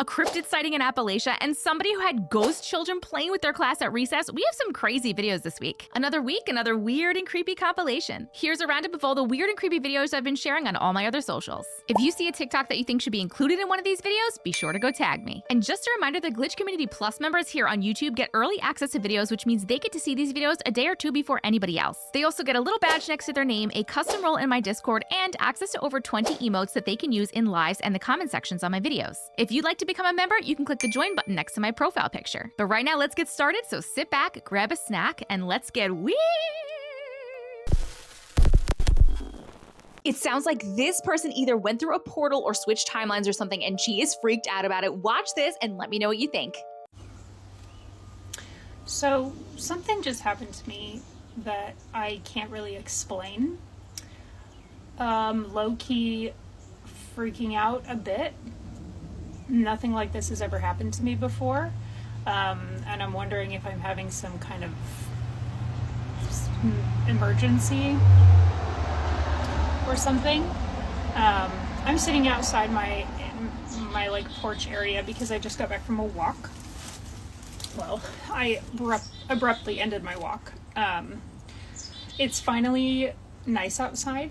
a cryptid sighting in Appalachia, and somebody who had ghost children playing with their class at recess. We have some crazy videos this week. Another week, another weird and creepy compilation. Here's a roundup of all the weird and creepy videos I've been sharing on all my other socials. If you see a TikTok that you think should be included in one of these videos, be sure to go tag me. And just a reminder, the Glitch Community Plus members here on YouTube get early access to videos, which means they get to see these videos a day or two before anybody else. They also get a little badge next to their name, a custom role in my Discord, and access to over 20 emotes that they can use in lives and the comment sections on my videos. If you'd like to become a member, you can click the join button next to my profile picture. But right now, let's get started, so sit back, grab a snack, and let's get weird! It sounds like this person either went through a portal or switched timelines or something, and she is freaked out about it. Watch this and let me know what you think. So something just happened to me that I can't really explain. Low-key freaking out a bit. Nothing like this has ever happened to me before. And I'm wondering if I'm having some kind of emergency or something. I'm sitting outside my like porch area because I just got back from a walk. Well, I abruptly ended my walk. It's finally nice outside.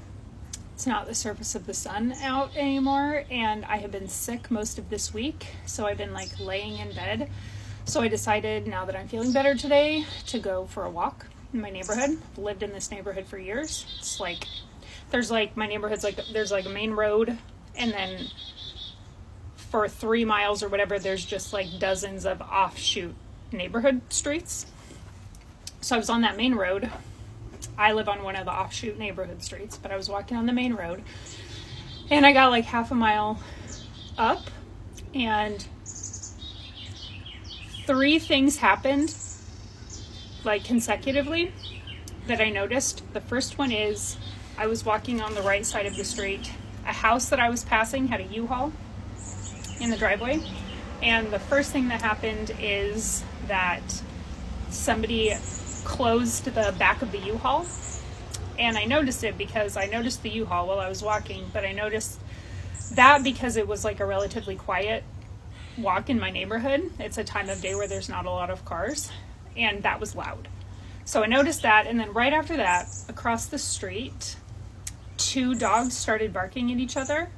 It's not the surface of the sun out anymore, and I have been sick most of this week, so I've been like laying in bed. So I decided, now that I'm feeling better today, to go for a walk in my neighborhood. I've lived in this neighborhood for years. It's like, there's like, my neighborhood's like, there's like a main road, and then for 3 miles or whatever, there's just like dozens of offshoot neighborhood streets. So I was on that main road. I live on one of the offshoot neighborhood streets, but I was walking on the main road, and I got like half a mile up, and 3 things happened like consecutively that I noticed. The first one is I was walking on the right side of the street. A house that I was passing had a U-Haul in the driveway, and the first thing that happened is that somebody closed the back of the U-Haul, and I noticed it because I noticed the U-Haul while I was walking, but I noticed that because it was like a relatively quiet walk in my neighborhood. It's a time of day where there's not a lot of cars, and that was loud. So I noticed that, and then right after that, across the street, 2 dogs started barking at each other,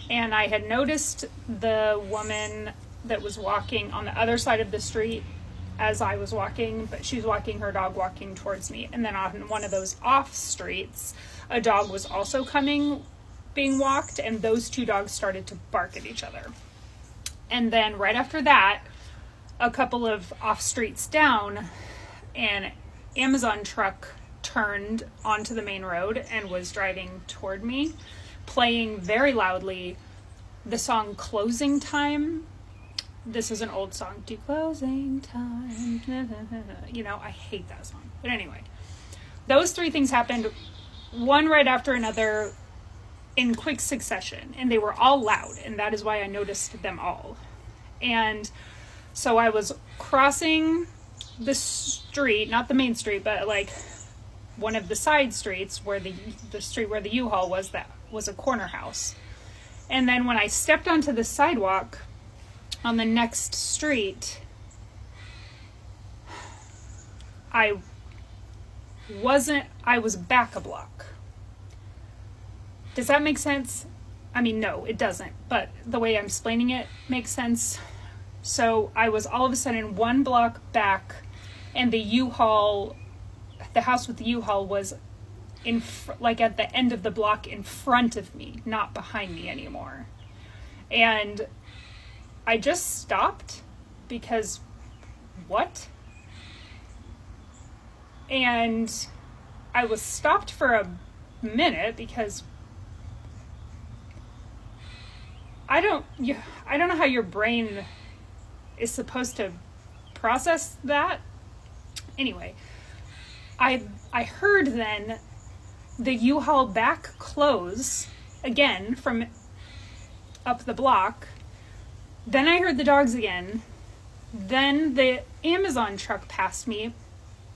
and I had noticed the woman that was walking on the other side of the street as I was walking, but she was walking her dog walking towards me. And then on one of those off streets, a dog was also being walked, and those 2 dogs started to bark at each other. And then right after that, a couple of off streets down, an Amazon truck turned onto the main road and was driving toward me, playing very loudly the song Closing Time. This is an old song. Do closing time. You know, I hate that song. But anyway, those 3 things happened, one right after another in quick succession. And they were all loud. And that is why I noticed them all. And so I was crossing the street, not the main street, but like one of the side streets where the street where the U-Haul was, that was a corner house. And then when I stepped onto the sidewalk on the next street, I was back a block. Does that make sense? I mean, no, it doesn't, but the way I'm explaining it makes sense. So I was all of a sudden 1 block back, and the U-Haul, the house with the U-Haul was like at the end of the block in front of me, not behind me anymore. And I just stopped because what? And I was stopped for a minute because I don't know how your brain is supposed to process that. Anyway, I heard then the U-Haul back close again from up the block. Then I heard the dogs again. Then the Amazon truck passed me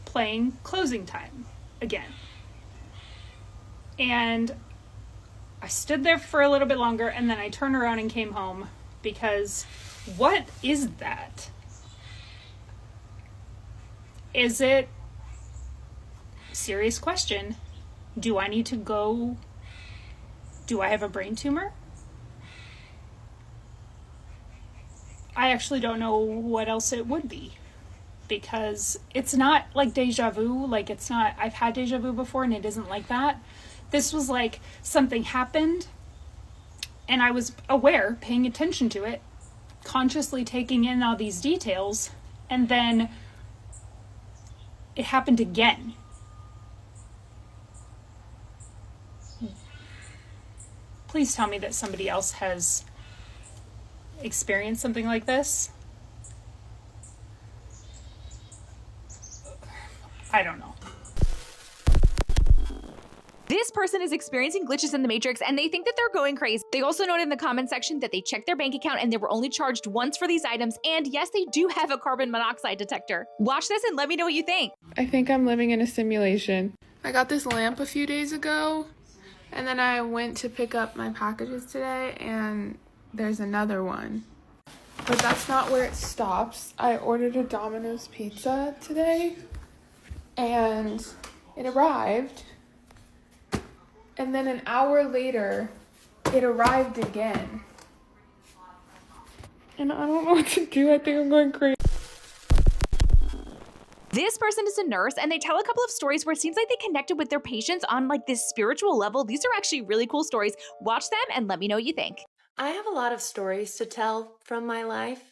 playing Closing Time again. And I stood there for a little bit longer, and then I turned around and came home because What is that? Is it, serious question, do I need to go, do I have a brain tumor? I actually don't know what else it would be, because it's not like deja vu. Like, it's not, I've had deja vu before and it isn't like that. This was like something happened and I was aware, paying attention to it, consciously taking in all these details, and then it happened again. Please tell me that somebody else has experienced something like this. I don't know. This person is experiencing glitches in the Matrix and they think that they're going crazy. They also noted in the comment section that they checked their bank account and they were only charged once for these items. And yes, they do have a carbon monoxide detector. Watch this and let me know what you think. I think I'm living in a simulation. I got this lamp a few days ago, and then I went to pick up my packages today, and there's another one. But that's not where it stops. I ordered a Domino's pizza today, and it arrived. And then an hour later, it arrived again. And I don't know what to do. I think I'm going crazy. This person is a nurse and they tell a couple of stories where it seems like they connected with their patients on like this spiritual level. These are actually really cool stories. Watch them and let me know what you think. I have a lot of stories to tell from my life,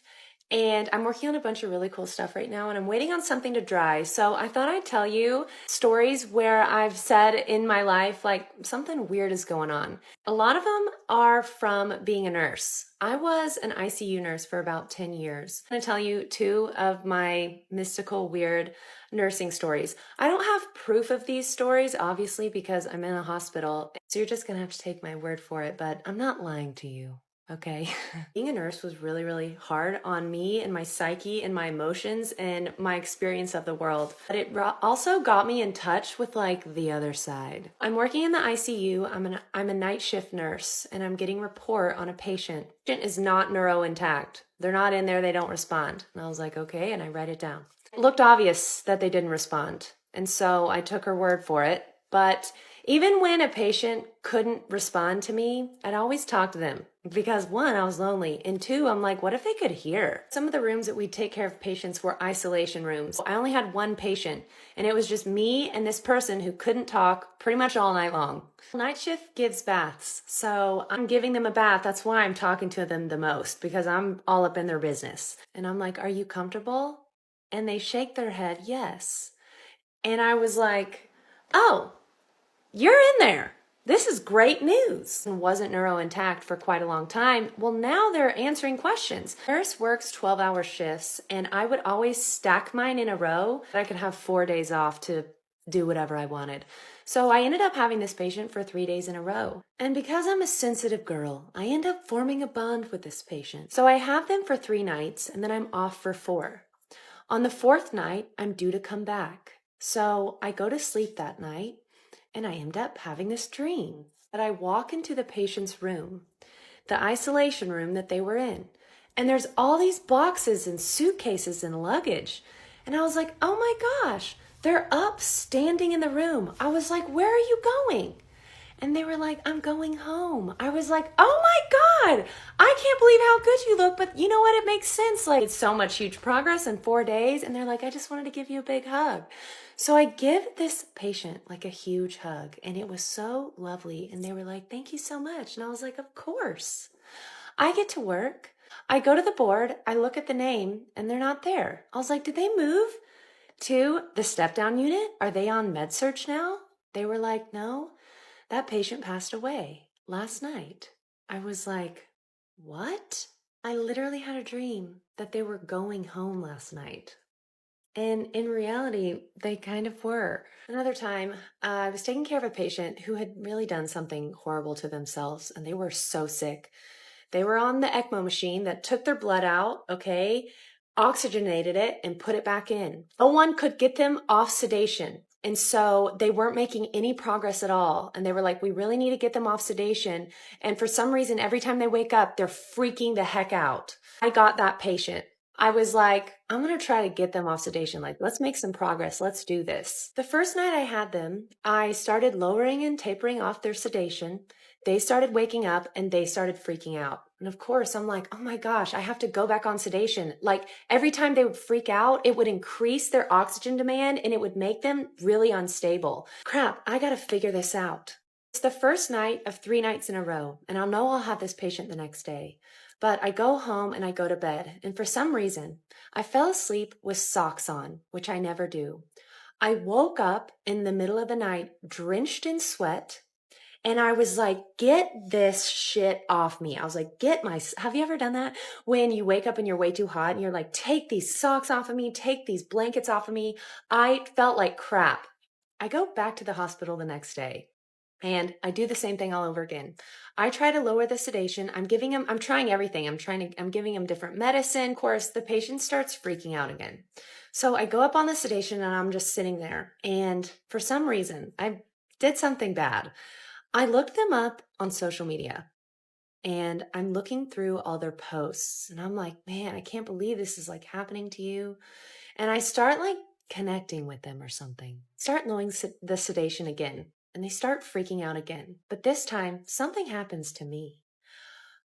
and I'm working on a bunch of really cool stuff right now, and I'm waiting on something to dry. So I thought I'd tell you stories where I've said in my life, like, something weird is going on. A lot of them are from being a nurse. I was an ICU nurse for about 10 years. I'm going to tell you 2 of my mystical, weird nursing stories. I don't have proof of these stories, obviously, because I'm in a hospital. So you're just going to have to take my word for it, but I'm not lying to you. Okay. Being a nurse was really, really hard on me and my psyche and my emotions and my experience of the world. But it also got me in touch with like the other side. I'm working in the ICU. I'm a night shift nurse and I'm getting report on a patient. The patient is not neuro intact. They're not in there. They don't respond. And I was like, okay. And I write it down. It looked obvious that they didn't respond. And so I took her word for it. But even when a patient couldn't respond to me, I'd always talk to them because 1, I was lonely, and 2, I'm like, what if they could hear? Some of the rooms that we take care of patients were isolation rooms. I only had 1 patient, and it was just me and this person who couldn't talk pretty much all night long. Night shift gives baths, so I'm giving them a bath. That's why I'm talking to them the most, because I'm all up in their business. And I'm like, are you comfortable? And they shake their head, yes. And I was like, oh, you're in there. This is great news. And wasn't neuro intact for quite a long time. Well, now they're answering questions. Nurse works 12-hour shifts, and I would always stack mine in a row. I could have 4 days off to do whatever I wanted. So I ended up having this patient for 3 days in a row. And because I'm a sensitive girl, I end up forming a bond with this patient. So I have them for 3 nights, and then I'm off for 4. On the 4th night, I'm due to come back. So I go to sleep that night. And I end up having this dream that I walk into the patient's room, the isolation room that they were in. And there's all these boxes and suitcases and luggage. And I was like, oh my gosh, they're up standing in the room. I was like, where are you going? And they were like, I'm going home. I was like, oh my God, I can't believe how good you look. But you know what? It makes sense. Like, it's so much huge progress in 4 days. And they're like, I just wanted to give you a big hug. So I give this patient like a huge hug, and it was so lovely. And they were like, thank you so much. And I was like, of course. I get to work. I go to the board. I look at the name and they're not there. I was like, did they move to the step down unit? Are they on med surg now? They were like, no, that patient passed away last night. I was like, what? I literally had a dream that they were going home last night. And in reality, they kind of were. Another time, I was taking care of a patient who had really done something horrible to themselves, and they were so sick. They were on the ECMO machine that took their blood out, okay, oxygenated it, and put it back in. No one could get them off sedation. And so they weren't making any progress at all. And they were like, we really need to get them off sedation. And for some reason, every time they wake up, they're freaking the heck out. I got that patient. I was like, I'm going to try to get them off sedation. Like, let's make some progress. Let's do this. The first night I had them, I started lowering and tapering off their sedation. They started waking up and they started freaking out. And of course, I'm like, oh my gosh, I have to go back on sedation. Like every time they would freak out, it would increase their oxygen demand and it would make them really unstable. Crap, I got to figure this out. It's the first night of 3 nights in a row, and I'll know I'll have this patient the next day. But I go home and I go to bed, and for some reason, I fell asleep with socks on, which I never do. I woke up in the middle of the night, drenched in sweat, and I was like, get this shit off me. I was like, have you ever done that? When you wake up and you're way too hot and you're like, take these socks off of me, take these blankets off of me. I felt like crap. I go back to the hospital the next day and I do the same thing all over again. I try to lower the sedation. I'm trying everything. I'm giving him different medicine. Of course, the patient starts freaking out again. So I go up on the sedation and I'm just sitting there. And for some reason, I did something bad. I looked them up on social media and I'm looking through all their posts and I'm like, man, I can't believe this is like happening to you. And I start like connecting with them or something, start lowering the sedation again, and they start freaking out again. But this time something happens to me.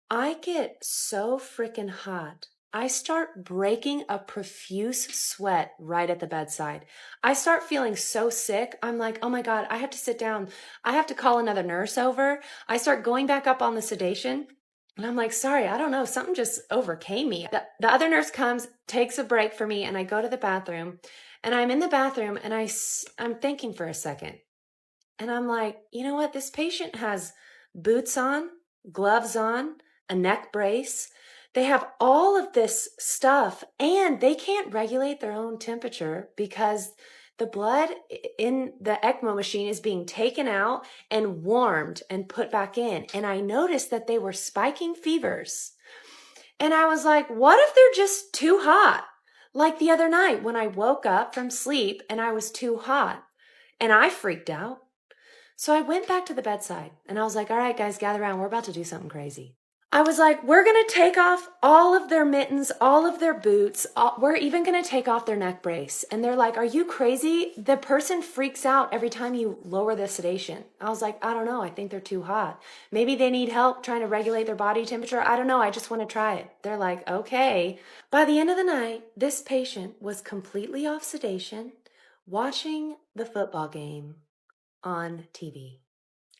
I get so freaking hot. I start breaking a profuse sweat right at the bedside. I start feeling so sick. I'm like, oh my God, I have to sit down. I have to call another nurse over. I start going back up on the sedation. And I'm like, sorry, I don't know. Something just overcame me. The other nurse comes, takes a break for me, and I go to the bathroom. And I'm in the bathroom and I'm thinking for a second. And I'm like, you know what? This patient has boots on, gloves on, a neck brace. They have all of this stuff and they can't regulate their own temperature because the blood in the ECMO machine is being taken out and warmed and put back in. And I noticed that they were spiking fevers. And I was like, what if they're just too hot? Like the other night when I woke up from sleep and I was too hot and I freaked out. So I went back to the bedside and I was like, all right, guys, gather around. We're about to do something crazy. I was like, we're going to take off all of their mittens, all of their boots. We're even going to take off their neck brace. And they're like, are you crazy? The person freaks out every time you lower the sedation. I was like, I don't know. I think they're too hot. Maybe they need help trying to regulate their body temperature. I don't know. I just want to try it. They're like, okay. By the end of the night, this patient was completely off sedation, watching the football game on TV.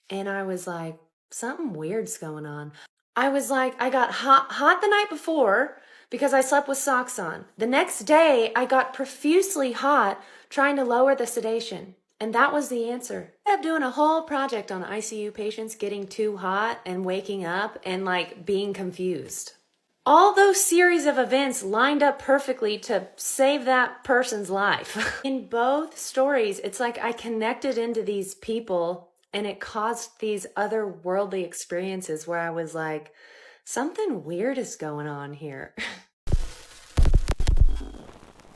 And I was like, something weird's going on. I was like, I got hot the night before because I slept with socks on. The next day, I got profusely hot trying to lower the sedation. And that was the answer. I ended up doing a whole project on ICU patients getting too hot and waking up and like being confused. All those series of events lined up perfectly to save that person's life. In both stories, it's like I connected into these people and it caused these otherworldly experiences where I was like, something weird is going on here.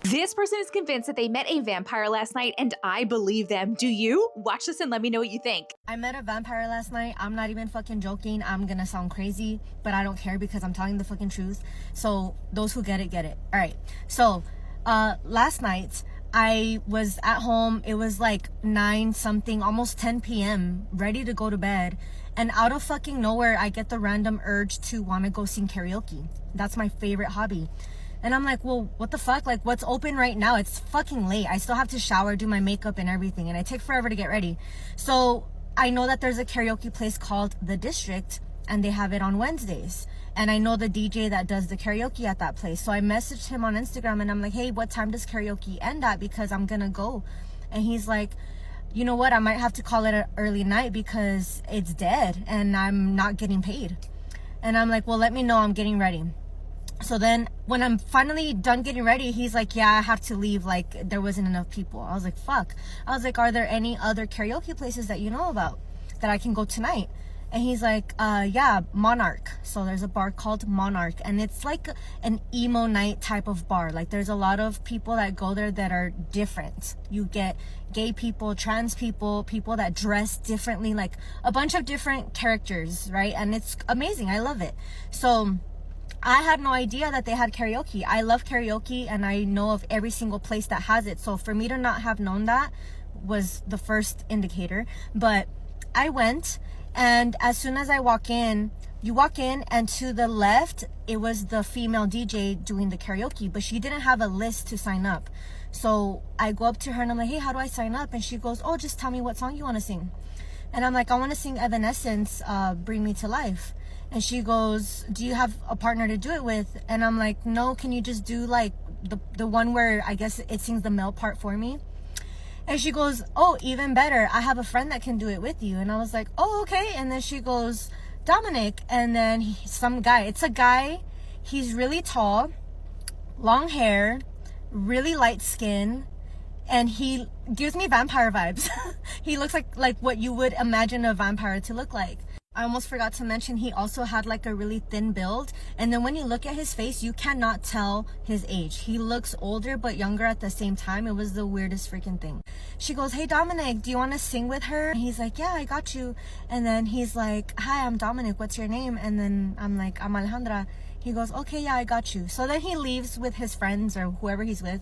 This person is convinced that they met a vampire last night, and I believe them. Do you? Watch this and let me know what you think. I met a vampire last night. I'm not even fucking joking. I'm gonna sound crazy, but I don't care because I'm telling the fucking truth. So those who get it, get it. All right. So last night, I was at home. It was like 9 something, almost 10 p.m., ready to go to bed. And out of fucking nowhere, I get the random urge to want to go sing karaoke. That's my favorite hobby. And I'm like, well, what the fuck? Like, what's open right now? It's fucking late. I still have to shower, do my makeup and everything. And I take forever to get ready. So I know that there's a karaoke place called The District, and they have it on Wednesdays. And I know the DJ that does the karaoke at that place. So I messaged him on Instagram and I'm like, hey, what time does karaoke end at? Because I'm going to go. And he's like, you know what? I might have to call it an early night because it's dead and I'm not getting paid. And I'm like, well, let me know. I'm getting ready. So then when I'm finally done getting ready, he's like, yeah, I have to leave. Like, there wasn't enough people. I was like, fuck. I was like, are there any other karaoke places that you know about that I can go tonight? And he's like, yeah, Monarch. So there's a bar called Monarch, and it's like an emo night type of bar. Like there's a lot of people that go there that are different. You get gay people, trans people, people that dress differently, like a bunch of different characters, right? And it's amazing. I love it. So I had no idea that they had karaoke. I love karaoke, and I know of every single place that has it. So for me to not have known that was the first indicator. But I went, and as soon as I walk in, you walk in, and to the left, it was the female DJ doing the karaoke, but she didn't have a list to sign up. So I go up to her and I'm like, hey, how do I sign up? And she goes, oh, just tell me what song you want to sing. And I'm like, I want to sing Evanescence, Bring Me to Life. And she goes, do you have a partner to do it with? And I'm like, no, can you just do like the one where I guess it sings the male part for me? And she goes, oh, even better, I have a friend that can do it with you. And I was like, oh, okay. And then she goes, Dominic. And then some guy, it's a guy, he's really tall, long hair, really light skin, and he gives me vampire vibes. He looks like what you would imagine a vampire to look like. I almost forgot to mention, he also had like a really thin build, and then when you look at his face, you cannot tell his age. He looks older but younger at the same time. It was the weirdest freaking thing. She goes, hey Dominic, do you want to sing with her? And he's like, yeah, I got you. And then he's like, hi, I'm Dominic, what's your name? And then I'm like, I'm Alejandra. He goes, okay, yeah, I got you. So then he leaves with his friends or whoever he's with,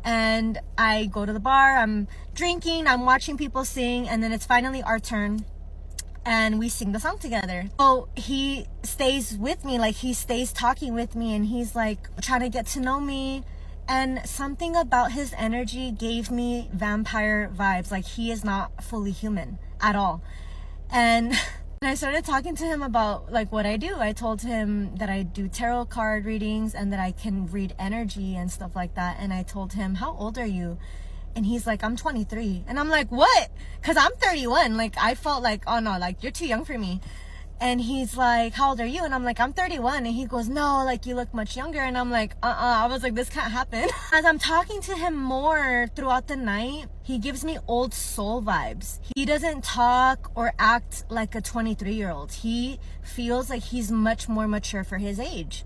and I go to the bar, I'm drinking, I'm watching people sing, and then it's finally our turn, and we sing the song together. So he stays with me, like he stays talking with me, and he's like trying to get to know me, and something about his energy gave me vampire vibes. Like he is not fully human at all. And I started talking to him about like what I do. I told him that I do tarot card readings and that I can read energy and stuff like that. And I told him, how old are you? And he's like, I'm 23. And I'm like, what? Because I'm 31. Like I felt like, oh no, like you're too young for me. And he's like, how old are you? And I'm like, I'm 31. And he goes, no, like you look much younger. And I'm like, I was like, this can't happen. As I'm talking to him more throughout the night, he gives me old soul vibes. He doesn't talk or act like a 23-year-old. He feels like he's much more mature for his age.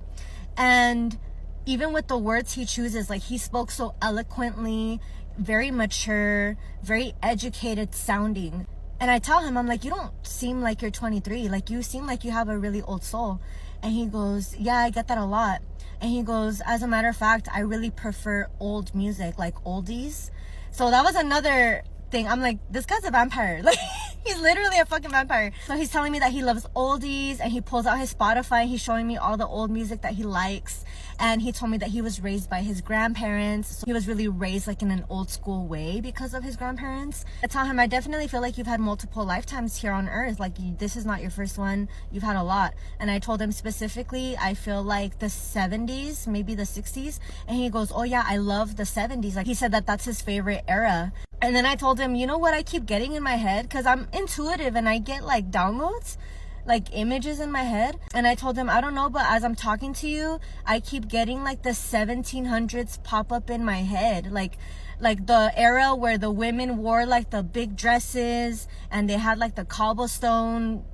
And even with the words he chooses, like he spoke so eloquently, very mature, very educated sounding. And I tell him, I'm like, you don't seem like you're 23. Like, you seem like you have a really old soul. And he goes, yeah, I get that a lot. And he goes, as a matter of fact, I really prefer old music, like oldies. So that was another thing. I'm like, this guy's a vampire. Like, he's literally a fucking vampire. So he's telling me that he loves oldies, and he pulls out his Spotify. He's showing me all the old music that he likes. And he told me that he was raised by his grandparents. So he was really raised like in an old school way because of his grandparents. I tell him, I definitely feel like you've had multiple lifetimes here on earth. Like this is not your first one. You've had a lot. And I told him specifically, I feel like the 70s, maybe the 60s. And he goes, oh yeah, I love the 70s. Like he said that that's his favorite era. And then I told him, you know what I keep getting in my head? Because I'm intuitive and I get like downloads, like images in my head. And I told him, I don't know, but as I'm talking to you, I keep getting like the 1700s pop up in my head. Like the era where the women wore like the big dresses and they had like the cobblestone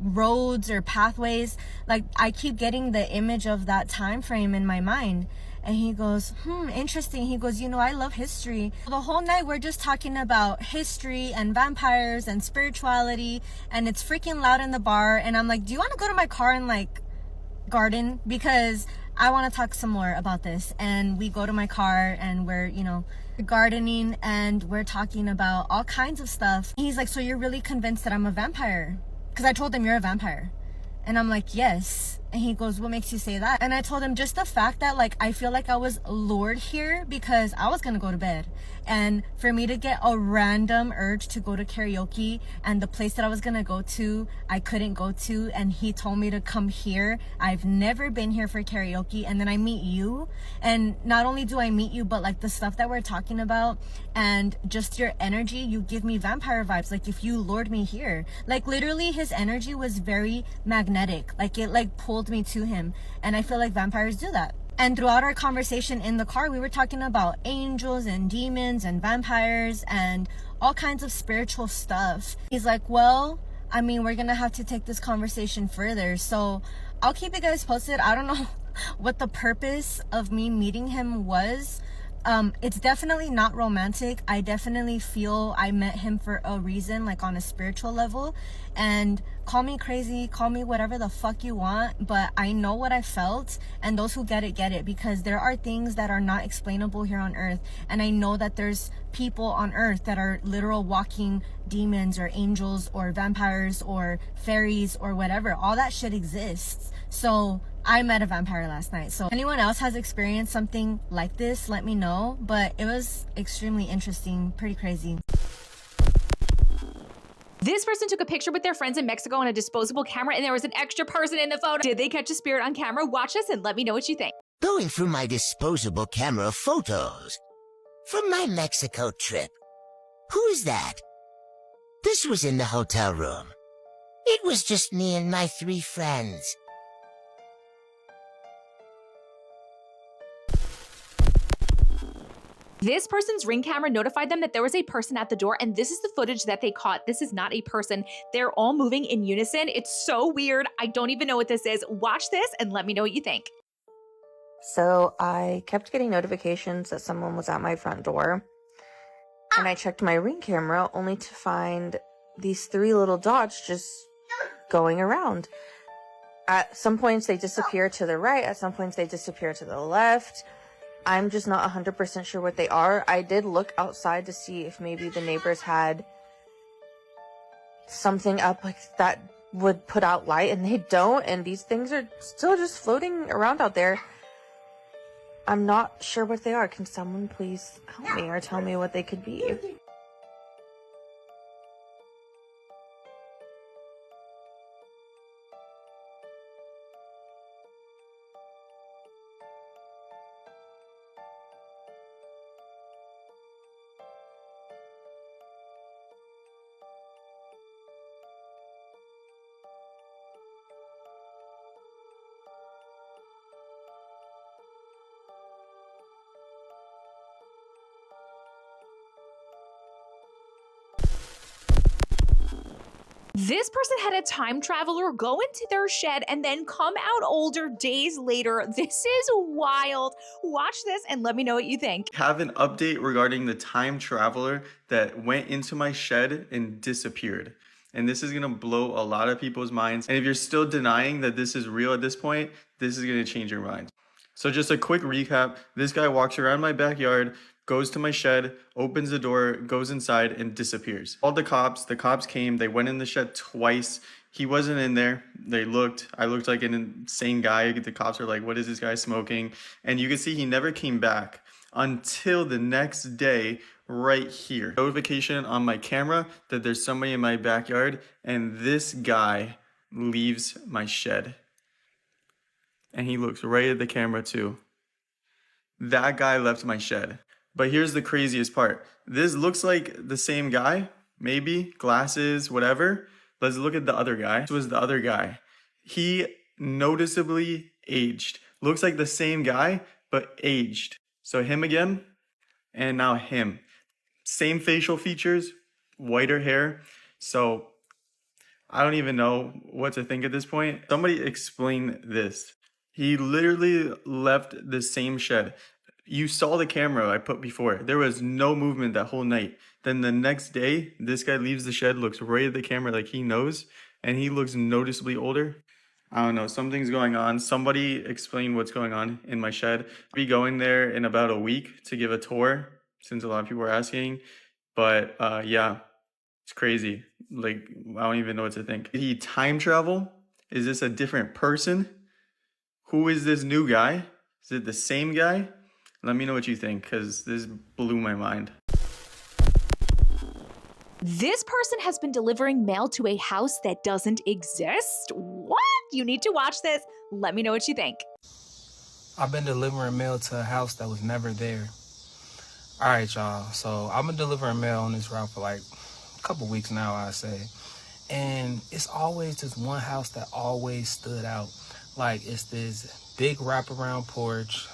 roads or pathways. Like I keep getting the image of that time frame in my mind. And he goes, interesting. He goes, you know, I love history. The whole night we're just talking about history and vampires and spirituality, and it's freaking loud in the bar. And I'm like, do you want to go to my car and like garden? Because I want to talk some more about this. And we go to my car and we're, you know, gardening and we're talking about all kinds of stuff. He's like, so you're really convinced that I'm a vampire? Because I told him, you're a vampire. And I'm like, yes. And he goes, what makes you say that? And I told him just the fact that like I feel like I was lured here because I was gonna go to bed, and for me to get a random urge to go to karaoke, and the place that I was gonna go to I couldn't go to, and he told me to come here. I've never been here for karaoke, and then I meet you, and not only do I meet you, but like the stuff that we're talking about and just your energy, you give me vampire vibes. Like if you lured me here, like literally his energy was very magnetic. Like it like pulled me to him, and I feel like vampires do that. And throughout our conversation in the car, we were talking about angels and demons and vampires and all kinds of spiritual stuff. He's like, well, I mean, we're gonna have to take this conversation further. So I'll keep you guys posted. I don't know what the purpose of me meeting him was. It's definitely not romantic. I definitely feel I met him for a reason, like on a spiritual level. And call me crazy, call me whatever the fuck you want, but I know what I felt, and those who get it, because there are things that are not explainable here on earth. And I know that there's people on earth that are literal walking demons or angels or vampires or fairies or whatever. All that shit exists. So I met a vampire last night. So if anyone else has experienced something like this, let me know. But it was extremely interesting, pretty crazy. This person took a picture with their friends in Mexico on a disposable camera, and there was an extra person in the photo. Did they catch a spirit on camera? Watch this and let me know what you think. Going through my disposable camera photos from my Mexico trip. Who's that? This was in the hotel room. It was just me and my 3 friends. This person's Ring camera notified them that there was a person at the door, and this is the footage that they caught. This is not a person. They're all moving in unison. It's so weird. I don't even know what this is. Watch this and let me know what you think. So I kept getting notifications that someone was at my front door. And I checked my Ring camera only to find these 3 little dots just going around. At some points they disappear to the right, at some points they disappear to the left. I'm just not 100% sure what they are. I did look outside to see if maybe the neighbors had something up like that would put out light, and they don't, and these things are still just floating around out there. I'm not sure what they are. Can someone please help me or tell me what they could be? This person had a time traveler go into their shed and then come out older days later. This is wild. Watch this and let me know what you think. Have an update regarding the time traveler that went into my shed and disappeared. And this is gonna blow a lot of people's minds. And if you're still denying that this is real at this point, this is gonna change your mind. So just a quick recap. This guy walks around my backyard, goes to my shed, opens the door, goes inside, and disappears. Called the cops came, they went in the shed twice. He wasn't in there. They looked, I looked like an insane guy. The cops are like, what is this guy smoking? And you can see he never came back until the next day right here. Notification on my camera that there's somebody in my backyard, and this guy leaves my shed. And he looks right at the camera too. That guy left my shed. But here's the craziest part. This looks like the same guy, maybe, glasses, whatever. Let's look at the other guy. This was the other guy. He noticeably aged. Looks like the same guy, but aged. So him again, and now him. Same facial features, whiter hair. So I don't even know what to think at this point. Somebody explain this. He literally left the same shed. You saw the camera I put before. There was no movement that whole night. Then the next day, this guy leaves the shed, looks right at the camera like he knows, and he looks noticeably older. I don't know, something's going on. Somebody explain what's going on in my shed. I'll be going there in about a week to give a tour, since a lot of people are asking. But yeah, it's crazy. Like, I don't even know what to think. Did he time travel? Is this a different person? Who is this new guy? Is it the same guy? Let me know what you think, because this blew my mind. This person has been delivering mail to a house that doesn't exist. What? You need to watch this. Let me know what you think. I've been delivering mail to a house that was never there. All right, y'all. So I've been delivering mail on this route for like a couple weeks now, I say. And it's always this one house that always stood out. Like, it's this big wraparound porch.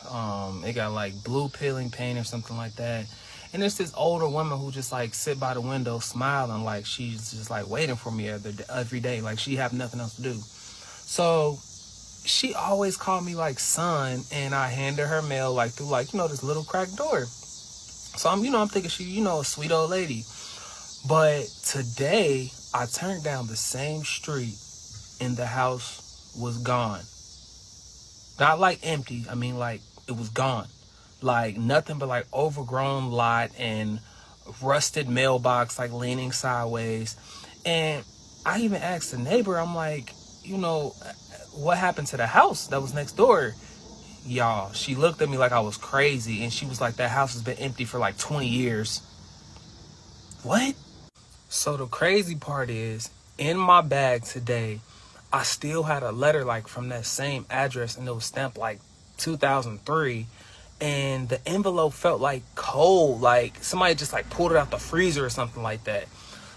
It got like blue peeling paint or something like that. And it's this older woman who just like sit by the window smiling like she's just like waiting for me every day. Like she have nothing else to do. So she always called me like son, and I handed her mail like through like, you know, this little cracked door. So I'm thinking she, you know, a sweet old lady. But today I turned down the same street and the house was gone. Not like empty, I mean like it was gone. Like nothing but like overgrown lot and rusted mailbox like leaning sideways. And I even asked the neighbor, I'm like, you know, what happened to the house that was next door? Y'all, she looked at me like I was crazy, and she was like, that house has been empty for like 20 years. What? So the crazy part is, in my bag today, I still had a letter like from that same address, and it was stamped like 2003, and the envelope felt like cold, like somebody just like pulled it out the freezer or something like that.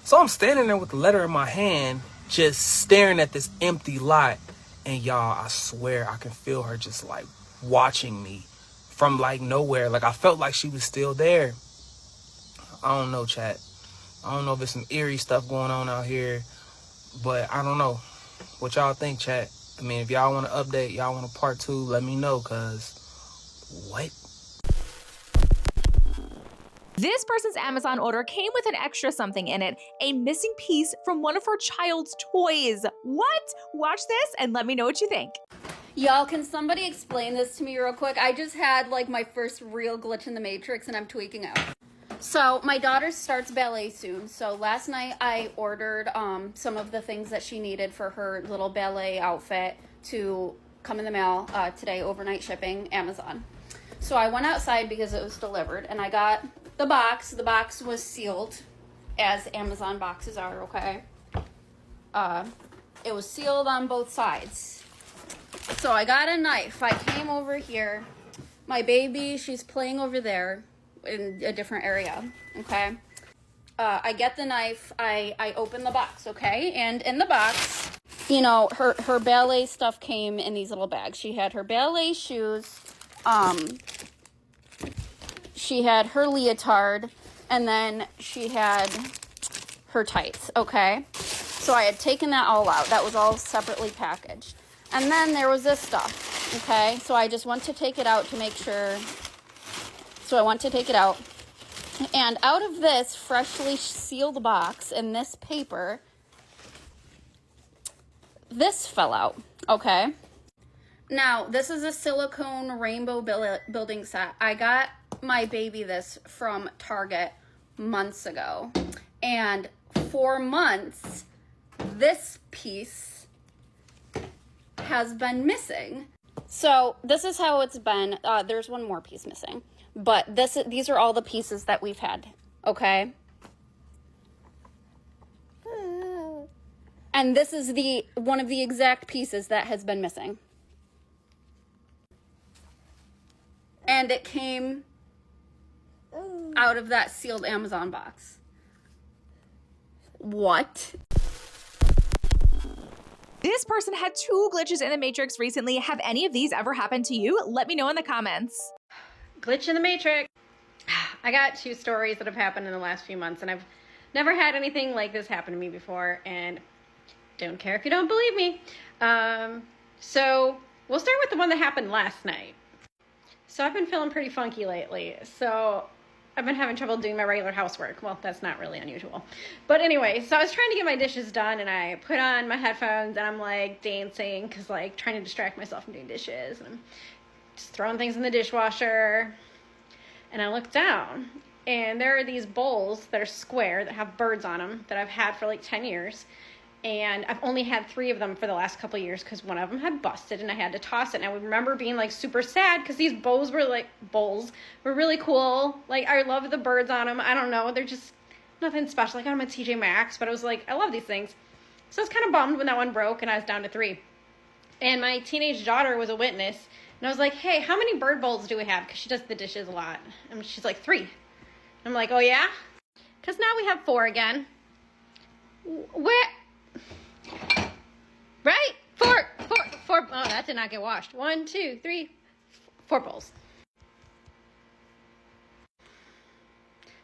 So I'm standing there with the letter in my hand, just staring at this empty lot. And y'all, I swear I can feel her just like watching me from like nowhere. Like I felt like she was still there. I don't know, chat. I don't know if there's some eerie stuff going on out here, but I don't know. What y'all think, chat? I mean, if y'all want to update, y'all want a part 2, let me know, cause what? This person's Amazon order came with an extra something in it, a missing piece from one of her child's toys. What? Watch this and let me know what you think. Y'all, can somebody explain this to me real quick? I just had like my first real glitch in the Matrix and I'm tweaking out. So my daughter starts ballet soon. So last night I ordered some of the things that she needed for her little ballet outfit to come in the mail today, overnight shipping, Amazon. So I went outside because it was delivered and I got the box. The box was sealed, as Amazon boxes are, okay? It was sealed on both sides. So I got a knife. I came over here. My baby, she's playing over there in a different area, okay? I get the knife. I open the box, okay? And in the box, you know, her ballet stuff came in these little bags. She had her ballet shoes, she had her leotard, and then she had her tights, okay? So I had taken that all out. That was all separately packaged. And then there was this stuff, okay? So I just went to take it out to make sure. So I went to take it out. And out of this freshly sealed box in this paper, this fell out, okay? Now, this is a silicone rainbow building set. I got my baby this from Target months ago. And for months, this piece has been missing. So this is how it's been. There's one more piece missing. But these are all the pieces that we've had, okay? And this is one of the exact pieces that has been missing. And it came out of that sealed Amazon box. What? This person had 2 glitches in the Matrix recently. Have any of these ever happened to you? Let me know in the comments. Glitch in the Matrix. I got 2 stories that have happened in the last few months, and I've never had anything like this happen to me before, and don't care if you don't believe me. So we'll start with the one that happened last night. So I've been feeling pretty funky lately, so I've been having trouble doing my regular housework. Well, that's not really unusual. But anyway, so I was trying to get my dishes done, and I put on my headphones, and I'm like dancing, because like trying to distract myself from doing dishes, and I'm just throwing things in the dishwasher. And I look down, and there are these bowls that are square that have birds on them that I've had for like 10 years. And I've only had 3 of them for the last couple of years because one of them had busted and I had to toss it. And I would remember being like super sad because these bowls were really cool. Like, I love the birds on them. I don't know. They're just nothing special. Like, I got them at TcV&x, but I was like, I love these things. So I was kind of bummed when that one broke and I was down to 3. And my teenage daughter was a witness. And I was like, hey, how many bird bowls do we have? Because she does the dishes a lot. And she's like, 3. I'm like, oh yeah? Because now we have 4 again. Where? Right? 4. Oh, that did not get washed. 1, 2, 3, 4 bowls.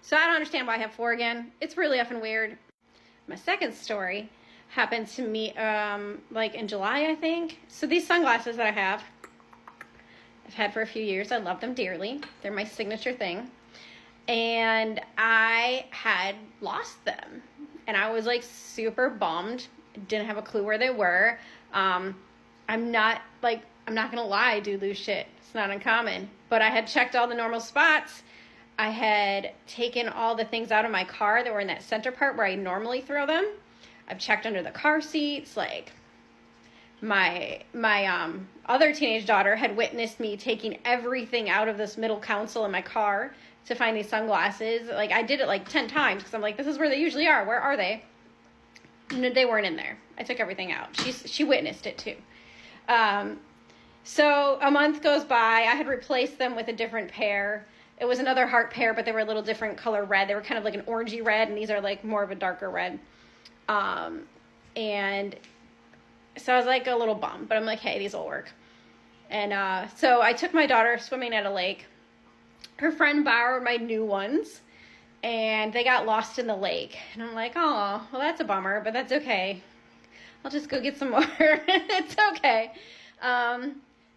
So I don't understand why I have 4 again. It's really effing weird. My second story happened to me like in July, I think. So these sunglasses that I have, I've had for a few years. I love them dearly. They're my signature thing. And I had lost them. And I was like super bummed. Didn't have a clue where they were. I'm not gonna lie, I do lose shit. It's not uncommon. But I had checked all the normal spots. I had taken all the things out of my car that were in that center part where I normally throw them. I've checked under the car seats. Like, my other teenage daughter had witnessed me taking everything out of this middle console in my car to find these sunglasses. Like, I did it like 10 times because I'm like, this is where they usually are. Where are they? No, they weren't in there. I took everything out. She witnessed it too. So a month goes by. I had replaced them with a different pair. It was another heart pair, but they were a little different color red. They were kind of like an orangey red, and these are like more of a darker red. And so I was like a little bummed, but I'm like, hey, these will work. And so I took my daughter swimming at a lake. Her friend borrowed my new ones, and they got lost in the lake. And I'm like, oh, well, that's a bummer, but that's okay. I'll just go get some more. It's okay.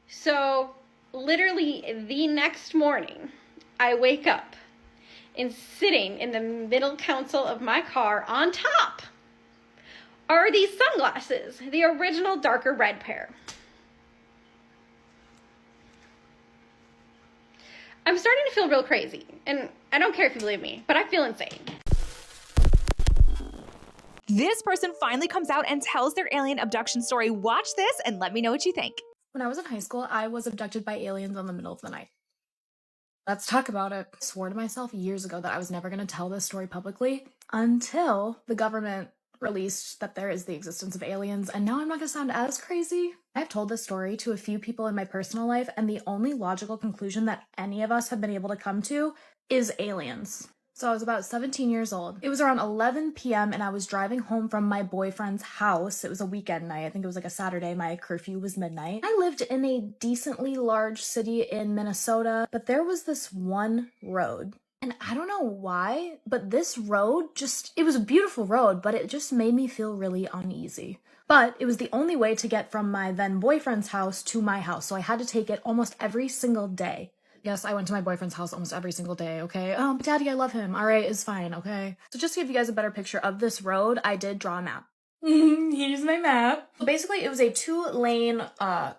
So literally the next morning, I wake up and sitting in the middle console of my car on top are these sunglasses, the original darker red pair. I'm starting to feel real crazy, and I don't care if you believe me, but I feel insane. This person finally comes out and tells their alien abduction story. Watch this and let me know what you think. When I was in high school, I was abducted by aliens in the middle of the night. Let's talk about it. I swore to myself years ago that I was never going to tell this story publicly until the government released that there is the existence of aliens, and now I'm not going to sound as crazy. I've told this story to a few people in my personal life, and the only logical conclusion that any of us have been able to come to is aliens. So I was about 17 years old. It was around 11 p.m. and I was driving home from my boyfriend's house. It was a weekend night. I think it was like a Saturday. My curfew was midnight. I lived in a decently large city in Minnesota, but there was this one road. And I don't know why, but this road it was a beautiful road, but it just made me feel really uneasy. But it was the only way to get from my then boyfriend's house to my house. So I had to take it almost every single day. Yes, I went to my boyfriend's house almost every single day, okay? But Daddy, I love him. All right, it's fine, okay? So just to give you guys a better picture of this road, I did draw a map. Here's my map. Basically, it was a 2-lane,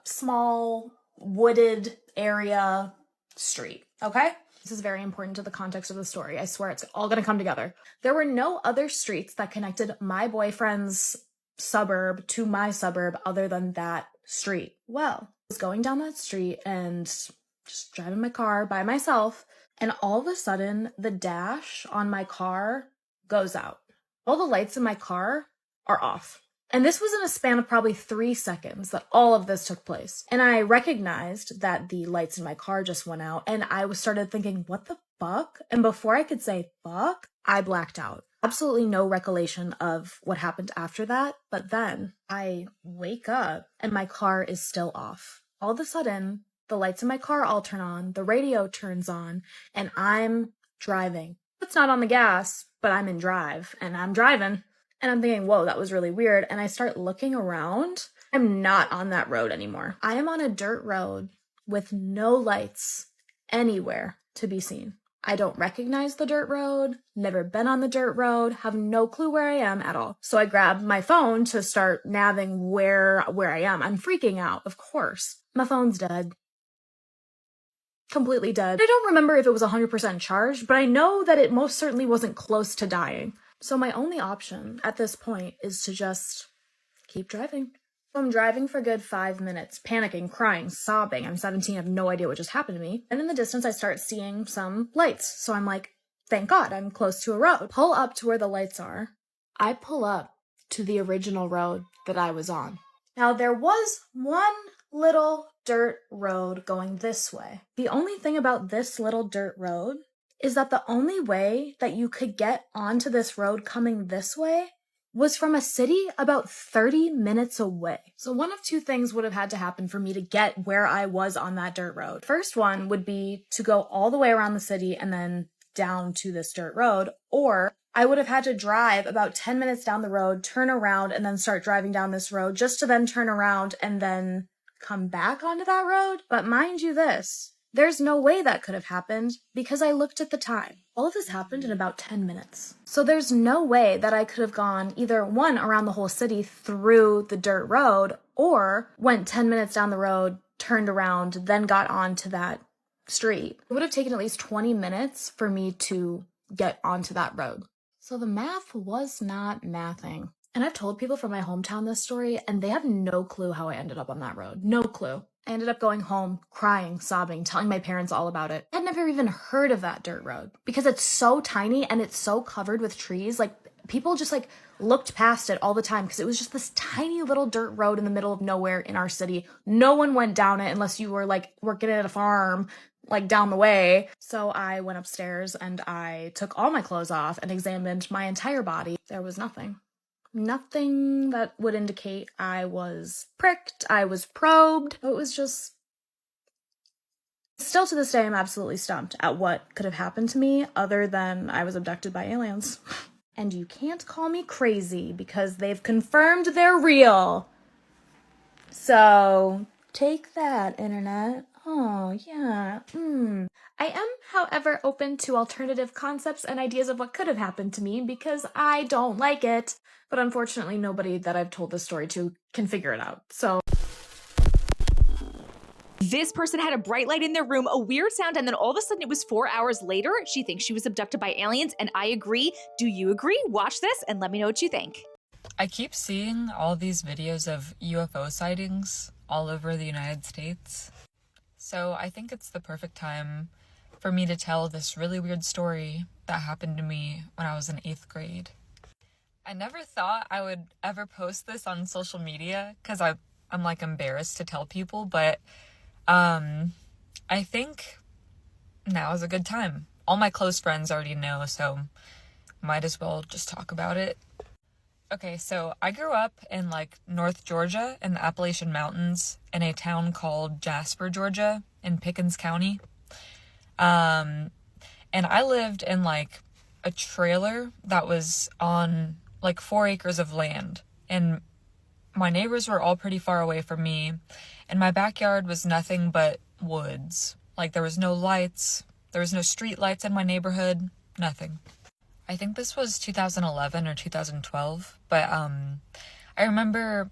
small, wooded area street, okay? This is very important to the context of the story. I swear it's all gonna come together. There were no other streets that connected my boyfriend's suburb to my suburb other than that street. Well, I was going down that street and just driving my car by myself, and all of a sudden, the dash on my car goes out. All the lights in my car are off. And this was in a span of probably 3 seconds that all of this took place. And I recognized that the lights in my car just went out, and I started thinking, what the fuck? And before I could say fuck, I blacked out. Absolutely no recollection of what happened after that, but then I wake up and my car is still off. All of a sudden, the lights in my car all turn on, the radio turns on, and I'm driving. It's not on the gas, but I'm in drive, and I'm driving. And I'm thinking, whoa, that was really weird. And I start looking around. I'm not on that road anymore. I am on a dirt road with no lights anywhere to be seen. I don't recognize the dirt road, never been on the dirt road, have no clue where I am at all. So I grab my phone to start naviging where I am. I'm freaking out, of course. My phone's dead. Completely dead. I don't remember if it was 100% charged, but I know that it most certainly wasn't close to dying. So my only option at this point is to just keep driving. So I'm driving for a good 5 minutes, panicking, crying, sobbing. I'm 17, I have no idea what just happened to me. And in the distance, I start seeing some lights. So I'm like, thank God, I'm close to a road. Pull up to where the lights are. I pull up to the original road that I was on. Now, there was one little dirt road going this way. The only thing about this little dirt road is that the only way that you could get onto this road coming this way was from a city about 30 minutes away. So one of two things would have had to happen for me to get where I was on that dirt road. First one would be to go all the way around the city and then down to this dirt road, or I would have had to drive about 10 minutes down the road, turn around, and then start driving down this road just to then turn around and then come back onto that road. But mind you this, there's no way that could have happened because I looked at the time. All of this happened in about 10 minutes. So there's no way that I could have gone either one around the whole city through the dirt road or went 10 minutes down the road, turned around, then got onto that street. It would have taken at least 20 minutes for me to get onto that road. So the math was not mathing. And I've told people from my hometown this story, and they have no clue how I ended up on that road. No clue. I ended up going home, crying, sobbing, telling my parents all about it. I'd never even heard of that dirt road because it's so tiny and it's so covered with trees. Like, people just like looked past it all the time because it was just this tiny little dirt road in the middle of nowhere in our city. No one went down it unless you were like working at a farm like down the way. So I went upstairs and I took all my clothes off and examined my entire body. There was nothing. Nothing that would indicate I was pricked, I was probed. It was just... Still to this day, I'm absolutely stumped at what could have happened to me other than I was abducted by aliens. And you can't call me crazy because they've confirmed they're real. So, take that, internet. Oh, yeah. I am, however, open to alternative concepts and ideas of what could have happened to me because I don't like it. But unfortunately, nobody that I've told this story to can figure it out. So This person had a bright light in their room, a weird sound, and then all of a sudden it was 4 hours later. She thinks she was abducted by aliens, and I agree. Do you agree? Watch this and let me know what you think. I keep seeing all these videos of UFO sightings all over the United States. So I think it's the perfect time for me to tell this really weird story that happened to me when I was in 8th grade. I never thought I would ever post this on social media because I'm like embarrassed to tell people, but I think now is a good time. All my close friends already know, so might as well just talk about it. Okay, so I grew up in like North Georgia in the Appalachian Mountains in a town called Jasper, Georgia in Pickens County. And I lived in like a trailer that was on like 4 acres of land, and my neighbors were all pretty far away from me, and my backyard was nothing but woods. Like, there was no lights, there was no street lights in my neighborhood, nothing. I think this was 2011 or 2012, but I remember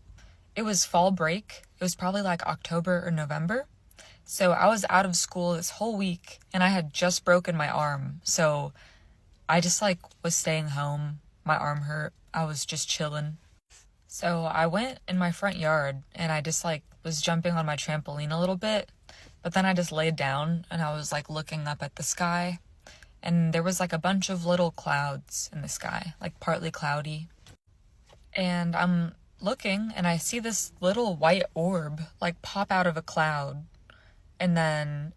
it was fall break. It was probably like October or November. So I was out of school this whole week, and I had just broken my arm. So I just like was staying home. My arm hurt. I was just chilling. So I went in my front yard, and I just like was jumping on my trampoline a little bit, but then I just laid down and I was like looking up at the sky, and there was like a bunch of little clouds in the sky, like partly cloudy. And I'm looking and I see this little white orb like pop out of a cloud, and then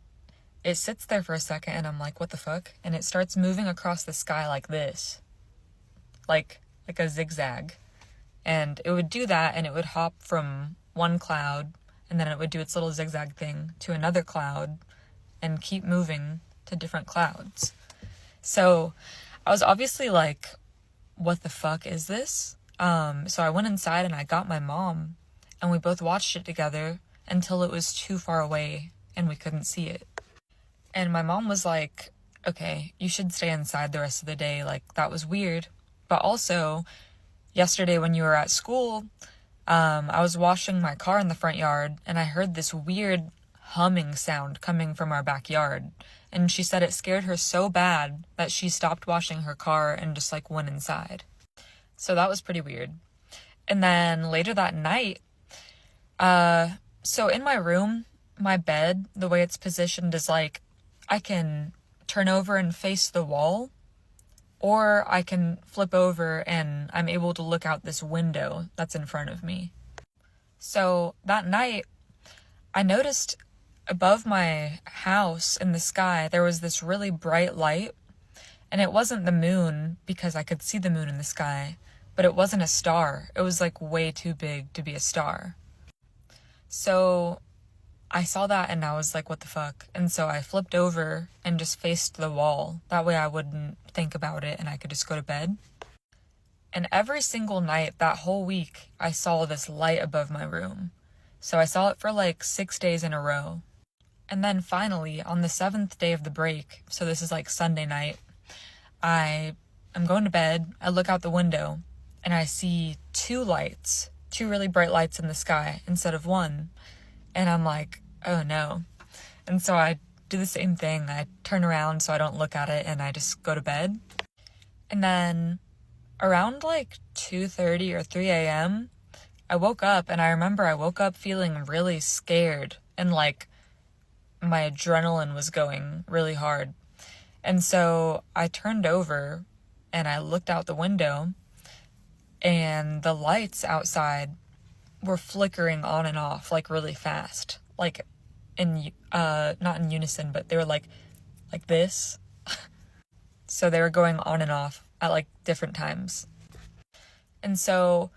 it sits there for a second and I'm like, what the fuck? And it starts moving across the sky like this, like a zigzag. And it would do that, and it would hop from one cloud, and then it would do its little zigzag thing to another cloud and keep moving to different clouds. So I was obviously like, what the fuck is this? So I went inside and I got my mom, and we both watched it together until it was too far away and we couldn't see it. And my mom was like, okay, you should stay inside the rest of the day. Like, that was weird. But also, yesterday when you were at school, I was washing my car in the front yard, and I heard this weird humming sound coming from our backyard. And she said it scared her so bad that she stopped washing her car and just like went inside. So that was pretty weird. And then later that night, so in my room, my bed, the way it's positioned is like, I can turn over and face the wall, or I can flip over and I'm able to look out this window that's in front of me. So that night, I noticed above my house in the sky, there was this really bright light, and it wasn't the moon because I could see the moon in the sky, but it wasn't a star. It was like way too big to be a star. So I saw that and I was like, what the fuck? And so I flipped over and just faced the wall. That way I wouldn't think about it and I could just go to bed. And every single night that whole week, I saw this light above my room. So I saw it for like 6 days in a row. And then finally, on the 7th day of the break, so this is like Sunday night, I'm going to bed, I look out the window, and I see 2 lights, 2 really bright lights in the sky instead of 1. And I'm like, oh no. And so I do the same thing. I turn around so I don't look at it, and I just go to bed. And then around like 2:30 or 3 a.m., I woke up, and I remember I woke up feeling really scared, and like my adrenaline was going really hard. And so I turned over and I looked out the window, and the lights outside were flickering on and off like really fast, like in not in unison, but they were like this. So they were going on and off at like different times. And so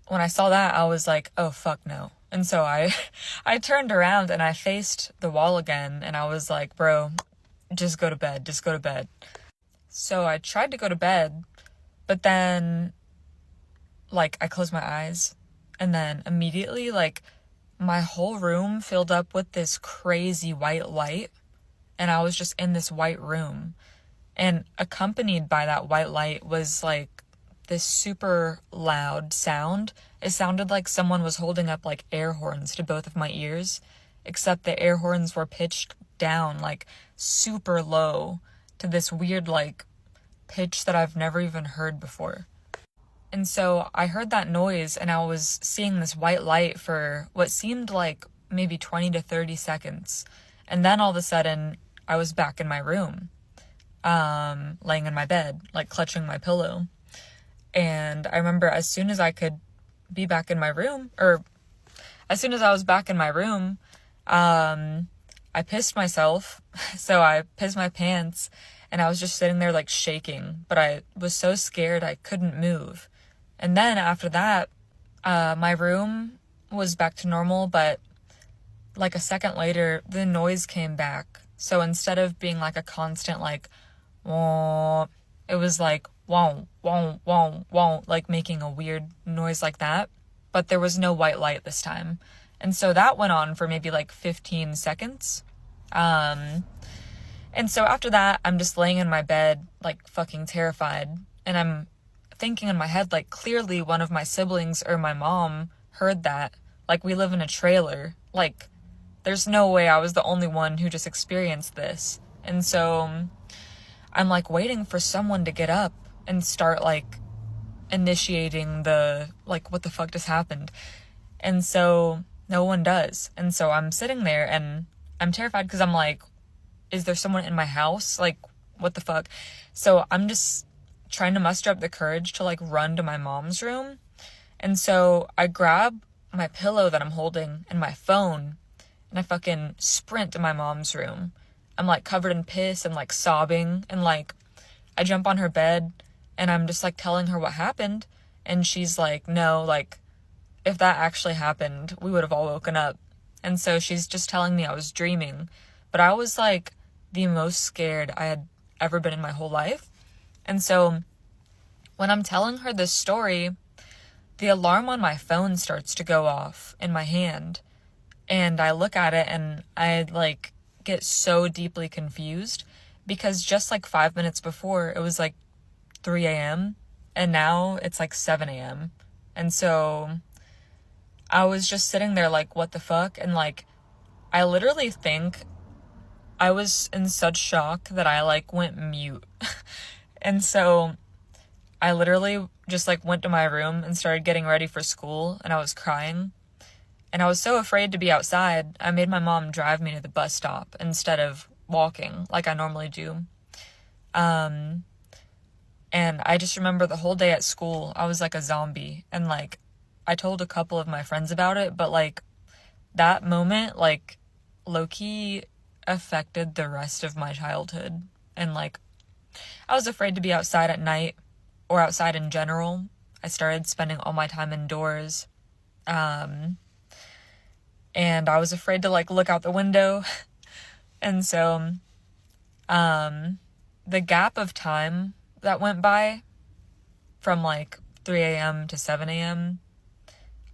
when I saw that, I was like, oh fuck no. And so I turned around and I faced the wall again, and I was like, bro, just go to bed, just go to bed. So I tried to go to bed, but then like I closed my eyes, and then immediately like my whole room filled up with this crazy white light, and I was just in this white room. And accompanied by that white light was like this super loud sound. It sounded like someone was holding up like air horns to both of my ears, except the air horns were pitched down like super low to this weird like pitch that I've never even heard before. And so I heard that noise, and I was seeing this white light for what seemed like maybe 20 to 30 seconds. And then all of a sudden I was back in my room, laying in my bed, like clutching my pillow. And I remember as soon as I could be back in my room, or as soon as I was back in my room, I pissed myself. So I pissed my pants, and I was just sitting there like shaking, but I was so scared I couldn't move. And then after that, my room was back to normal, but like a second later, the noise came back. So instead of being like a constant like, wah, it was like, wah, wah, wah, wah, like making a weird noise like that. But there was no white light this time. And so that went on for maybe like 15 seconds. And so after that, I'm just laying in my bed, like fucking terrified. And I'm thinking in my head, like clearly one of my siblings or my mom heard that. Like we live in a trailer. Like there's no way I was the only one who just experienced this. And so I'm like waiting for someone to get up and start like initiating the, like, what the fuck just happened? And so no one does. And so I'm sitting there and I'm terrified because I'm like, is there someone in my house? Like, what the fuck? So I'm just trying to muster up the courage to like run to my mom's room. And so I grab my pillow that I'm holding and my phone, and I fucking sprint to my mom's room. I'm like covered in piss and like sobbing, and like I jump on her bed and I'm just like telling her what happened, and she's like, no, like if that actually happened, we would have all woken up. And so she's just telling me I was dreaming, but I was like the most scared I had ever been in my whole life. And so when I'm telling her this story, the alarm on my phone starts to go off in my hand, and I look at it and I like get so deeply confused because just like 5 minutes before it was like 3 a.m. and now it's like 7 a.m. And so I was just sitting there like, what the fuck? And like, I literally think I was in such shock that I like went mute. And so I literally just like went to my room and started getting ready for school, and I was crying. And I was so afraid to be outside, I made my mom drive me to the bus stop instead of walking like I normally do. And I just remember the whole day at school, I was like a zombie. And like, I told a couple of my friends about it, but like that moment, like low-key affected the rest of my childhood. And like, I was afraid to be outside at night or outside in general. I started spending all my time indoors. and I was afraid to like look out the window. And so the gap of time that went by from like 3 a.m. to 7 a.m.,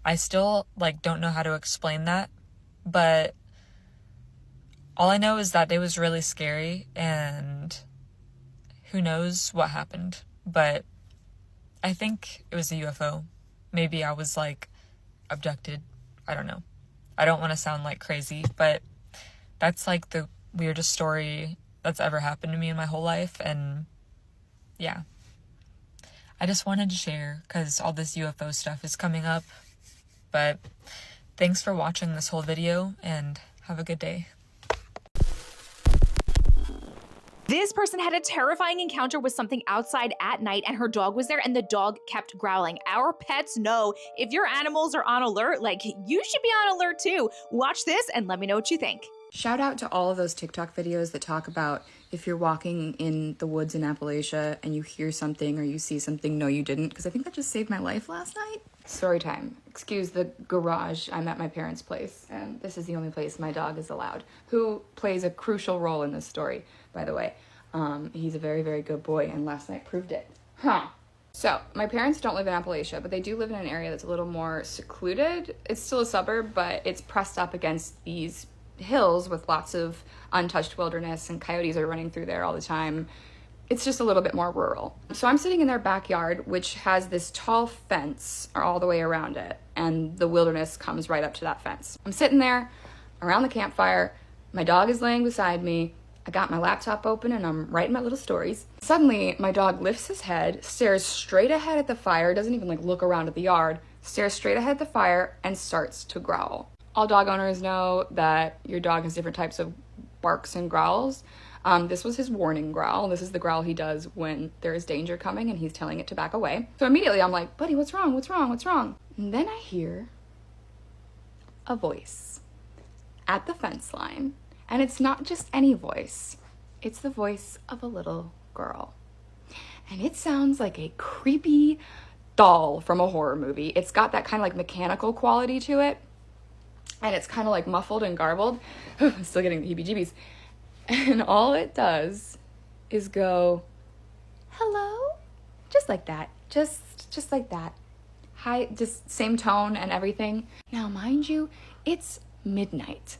I still like don't know how to explain that, but all I know is that it was really scary, and who knows what happened, but I think it was a UFO. Maybe I was like abducted. I don't know. I don't want to sound like crazy, but that's like the weirdest story that's ever happened to me in my whole life. And yeah, I just wanted to share because all this UFO stuff is coming up. But thanks for watching this whole video, and have a good day. This person had a terrifying encounter with something outside at night, and her dog was there, and the dog kept growling. Our pets know if your animals are on alert, like, you should be on alert too. Watch this and let me know what you think. Shout out to all of those TikTok videos that talk about if you're walking in the woods in Appalachia and you hear something or you see something, no you didn't, because I think that just saved my life last night. Story time. Excuse the garage. I'm at my parents' place, and this is the only place my dog is allowed, who plays a crucial role in this story, by the way. He's a very, very good boy, and last night proved it. So, my parents don't live in Appalachia, but they do live in an area that's a little more secluded. It's still a suburb, but it's pressed up against these hills with lots of untouched wilderness, and coyotes are running through there all the time. It's just a little bit more rural. So I'm sitting in their backyard, which has this tall fence all the way around it, and the wilderness comes right up to that fence. I'm sitting there around the campfire. My dog is laying beside me. I got my laptop open and I'm writing my little stories. Suddenly, my dog lifts his head, stares straight ahead at the fire, doesn't even like look around at the yard, stares straight ahead at the fire and starts to growl. All dog owners know that your dog has different types of barks and growls. This was his warning growl. This is the growl he does when there is danger coming and he's telling it to back away. So immediately I'm like, buddy, what's wrong? What's wrong? What's wrong? And then I hear a voice at the fence line. And it's not just any voice. It's the voice of a little girl. And it sounds like a creepy doll from a horror movie. It's got that kind of like mechanical quality to it. And it's kind of like muffled and garbled. I'm still getting the heebie-jeebies. And all it does is go, hello? Just like that. Just like that. Hi, just same tone and everything. Now, mind you, it's midnight.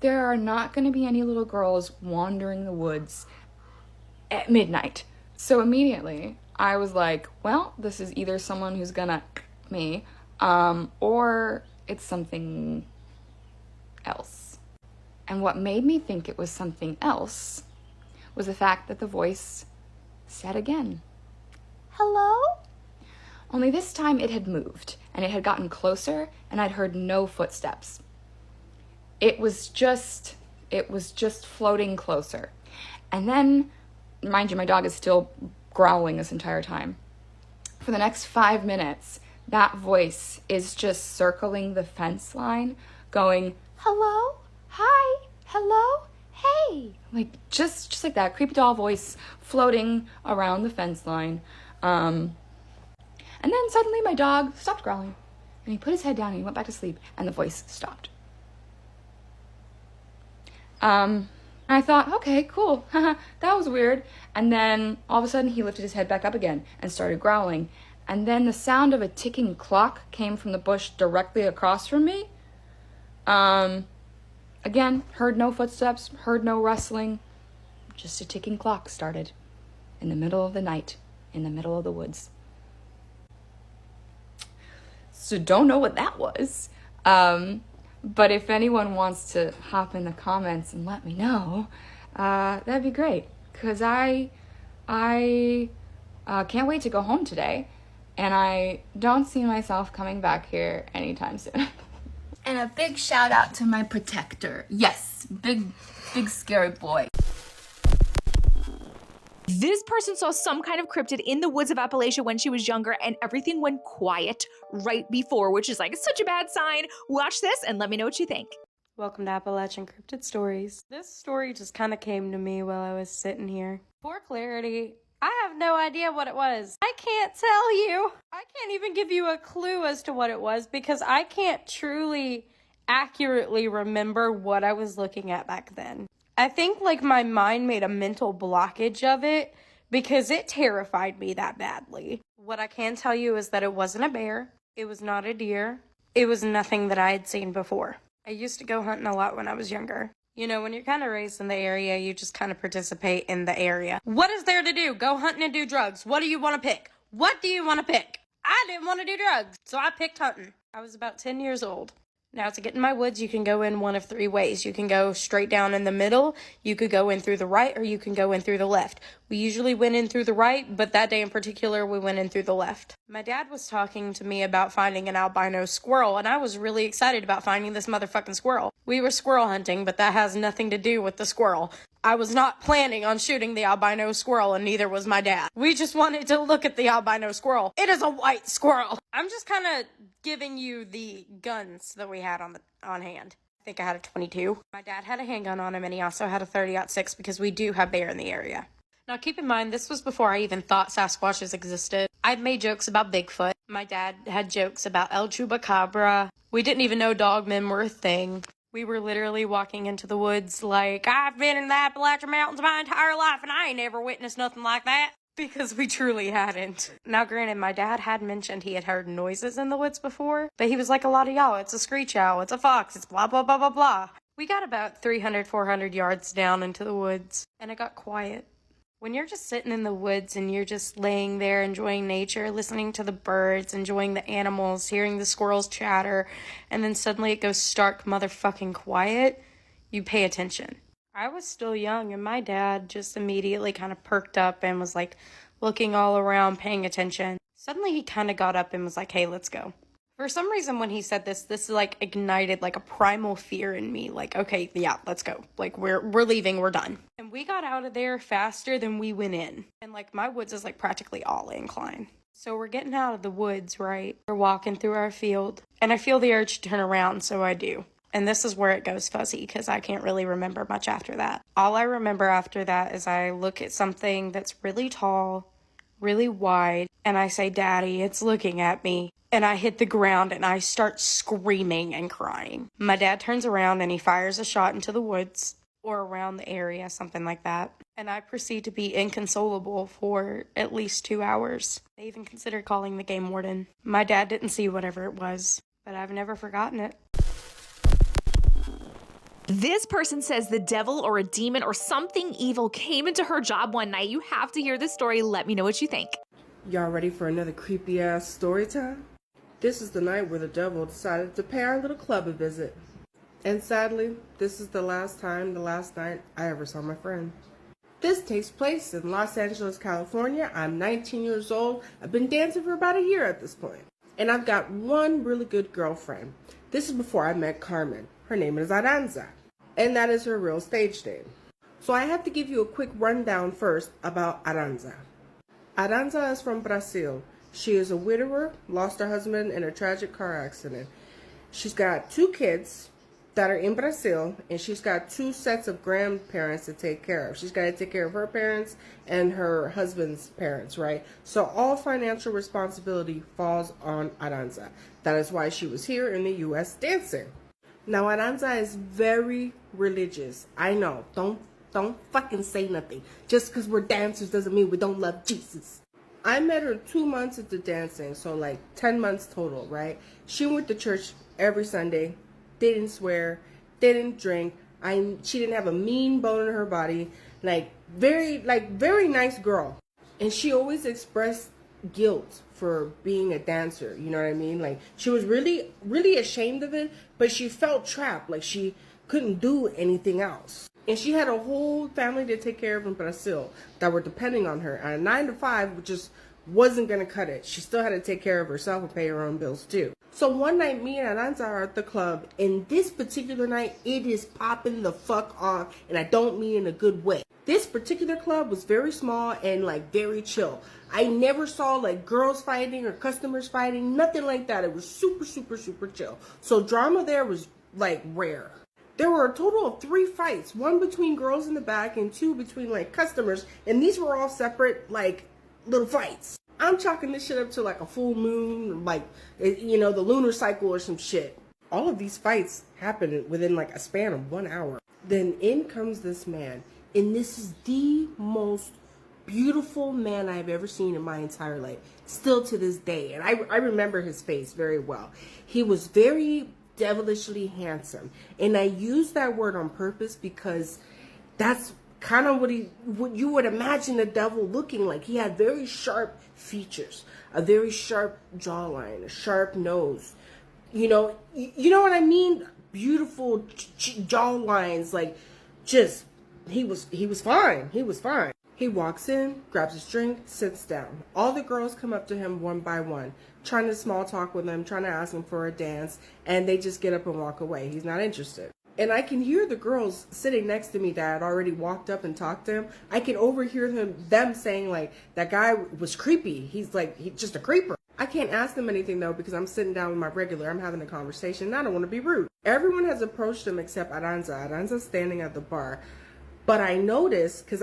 There are not going to be any little girls wandering the woods at midnight. So immediately, I was like, well, this is either someone who's gonna me, or it's something else. And what made me think it was something else was the fact that the voice said again, hello? Only this time it had moved, and it had gotten closer, and I'd heard no footsteps. It was just floating closer. And then, mind you, my dog is still growling this entire time. For the next 5 minutes, that voice is just circling the fence line, going, hello, hi, hello, hey. Like, just like that creepy doll voice floating around the fence line. And then suddenly my dog stopped growling, and he put his head down and he went back to sleep, and the voice stopped. I thought, okay, cool, that was weird. And then all of a sudden he lifted his head back up again and started growling. And then the sound of a ticking clock came from the bush directly across from me. Again, heard no footsteps, heard no rustling. Just a ticking clock started in the middle of the night, in the middle of the woods. So don't know what that was. But if anyone wants to hop in the comments and let me know, that'd be great. Because I can't wait to go home today. And I don't see myself coming back here anytime soon. And a big shout out to my protector. Yes, big scary boy. This person saw some kind of cryptid in the woods of Appalachia when she was younger, and everything went quiet right before, which is like such a bad sign. Watch this and let me know what you think. Welcome to Appalachian Cryptid Stories. This story just kind of came to me while I was sitting here. For clarity, I have no idea what it was. I can't tell you. I can't even give you a clue as to what it was because I can't truly accurately remember what I was looking at back then. I think like my mind made a mental blockage of it because it terrified me that badly. What I can tell you is that it wasn't a bear. It was not a deer. It was nothing that I had seen before. I used to go hunting a lot when I was younger. You know, when you're kind of raised in the area, you just kind of participate in the area. What is there to do? Go hunting and do drugs. What do you want to pick? What do you want to pick? I didn't want to do drugs, so I picked hunting. I was about 10 years old. Now, to get in my woods, you can go in one of three ways. You can go straight down in the middle, you could go in through the right, or you can go in through the left. We usually went in through the right, but that day in particular, we went in through the left. My dad was talking to me about finding an albino squirrel, and I was really excited about finding this motherfucking squirrel. We were squirrel hunting, but that has nothing to do with the squirrel. I was not planning on shooting the albino squirrel, and neither was my dad. We just wanted to look at the albino squirrel. It is a white squirrel. I'm just kind of giving you the guns that we had on hand. I think I had a 22. My dad had a handgun on him, and he also had a 30-06 because we do have bear in the area. Now keep in mind, this was before I even thought Sasquatches existed. I'd made jokes about Bigfoot. My dad had jokes about El Chupacabra. We didn't even know dogmen were a thing. We were literally walking into the woods like, I've been in the Appalachian Mountains my entire life and I ain't ever witnessed nothing like that. Because we truly hadn't. Now granted, my dad had mentioned he had heard noises in the woods before, but he was like a lot of y'all, it's a screech owl, it's a fox, it's blah blah blah blah blah. We got about 300, 400 yards down into the woods, and it got quiet. When you're just sitting in the woods and you're just laying there enjoying nature, listening to the birds, enjoying the animals, hearing the squirrels chatter, and then suddenly it goes stark motherfucking quiet, you pay attention. I was still young and my dad just immediately kind of perked up and was like looking all around, paying attention. Suddenly he kind of got up and was like, hey, let's go. For some reason when he said this like ignited like a primal fear in me. Like, okay, yeah, let's go. Like we're leaving, we're done. And we got out of there faster than we went in. And like my woods is like practically all incline. So we're getting out of the woods, right? We're walking through our field and I feel the urge to turn around, so I do. And this is where it goes fuzzy because I can't really remember much after that. All I remember after that is I look at something that's really tall, really wide, and I say, Daddy, it's looking at me. And I hit the ground and I start screaming and crying. My dad turns around and he fires a shot into the woods or around the area, something like that. And I proceed to be inconsolable for at least 2 hours. I even considered calling the game warden. My dad didn't see whatever it was, but I've never forgotten it. This person says the devil or a demon or something evil came into her job one night. You have to hear this story. Let me know what you think. Y'all ready for another creepy ass story time? This is the night where the devil decided to pay our little club a visit. And sadly, this is the last night I ever saw my friend. This takes place in Los Angeles, California. I'm 19 years old. I've been dancing for about a year at this point. And I've got one really good girlfriend. This is before I met Carmen. Her name is Aranza. And that is her real stage name. So I have to give you a quick rundown first about Aranza. Aranza is from Brazil. She is a widower, lost her husband in a tragic car accident. She's got 2 kids that are in Brazil, and she's got 2 sets of grandparents to take care of. She's got to take care of her parents and her husband's parents, right? So all financial responsibility falls on Aranza. That is why she was here in the U.S. dancing. Now, Aranza is very religious. I know. Don't fucking say nothing. Just because we're dancers doesn't mean we don't love Jesus. I met her 2 months into dancing, so like 10 months total, right? She went to church every Sunday, didn't swear, didn't drink. She didn't have a mean bone in her body. Very nice girl. And she always expressed guilt for being a dancer, you know what I mean? Like, she was really, really ashamed of it, but she felt trapped, like she couldn't do anything else. And she had a whole family to take care of in Brazil that were depending on her. And a 9 to 5 just wasn't going to cut it. She still had to take care of herself and pay her own bills too. So one night, me and Aranza are at the club, and this particular night, it is popping the fuck off, and I don't mean in a good way. This particular club was very small and like very chill. I never saw like girls fighting or customers fighting, nothing like that. It was super, super, super chill. So drama there was like rare. There were a total of 3 fights, 1 between girls in the back and 2 between like customers, and these were all separate like little fights. I'm chalking this shit up to like a full moon, like, you know, the lunar cycle or some shit. All of these fights happened within like a span of 1 hour. Then in comes this man, and this is the most beautiful man I've ever seen in my entire life, still to this day. And I remember his face very well. He was very devilishly handsome, and I use that word on purpose because that's kind of what you would imagine the devil looking like. He had very sharp features, a very sharp jawline, a sharp nose. You know what I mean? Beautiful jaw lines, like just he was fine. He was fine. He walks in, grabs his drink, sits down. All the girls come up to him one by one, trying to small talk with him, trying to ask him for a dance, and they just get up and walk away. He's not interested. And I can hear the girls sitting next to me that had already walked up and talked to him. I can overhear them saying like, that guy was creepy. He's just a creeper. I can't ask them anything though because I'm sitting down with my regular. I'm having a conversation and I don't want to be rude. Everyone has approached him except Aranza. Aranza's standing at the bar. But I noticed, because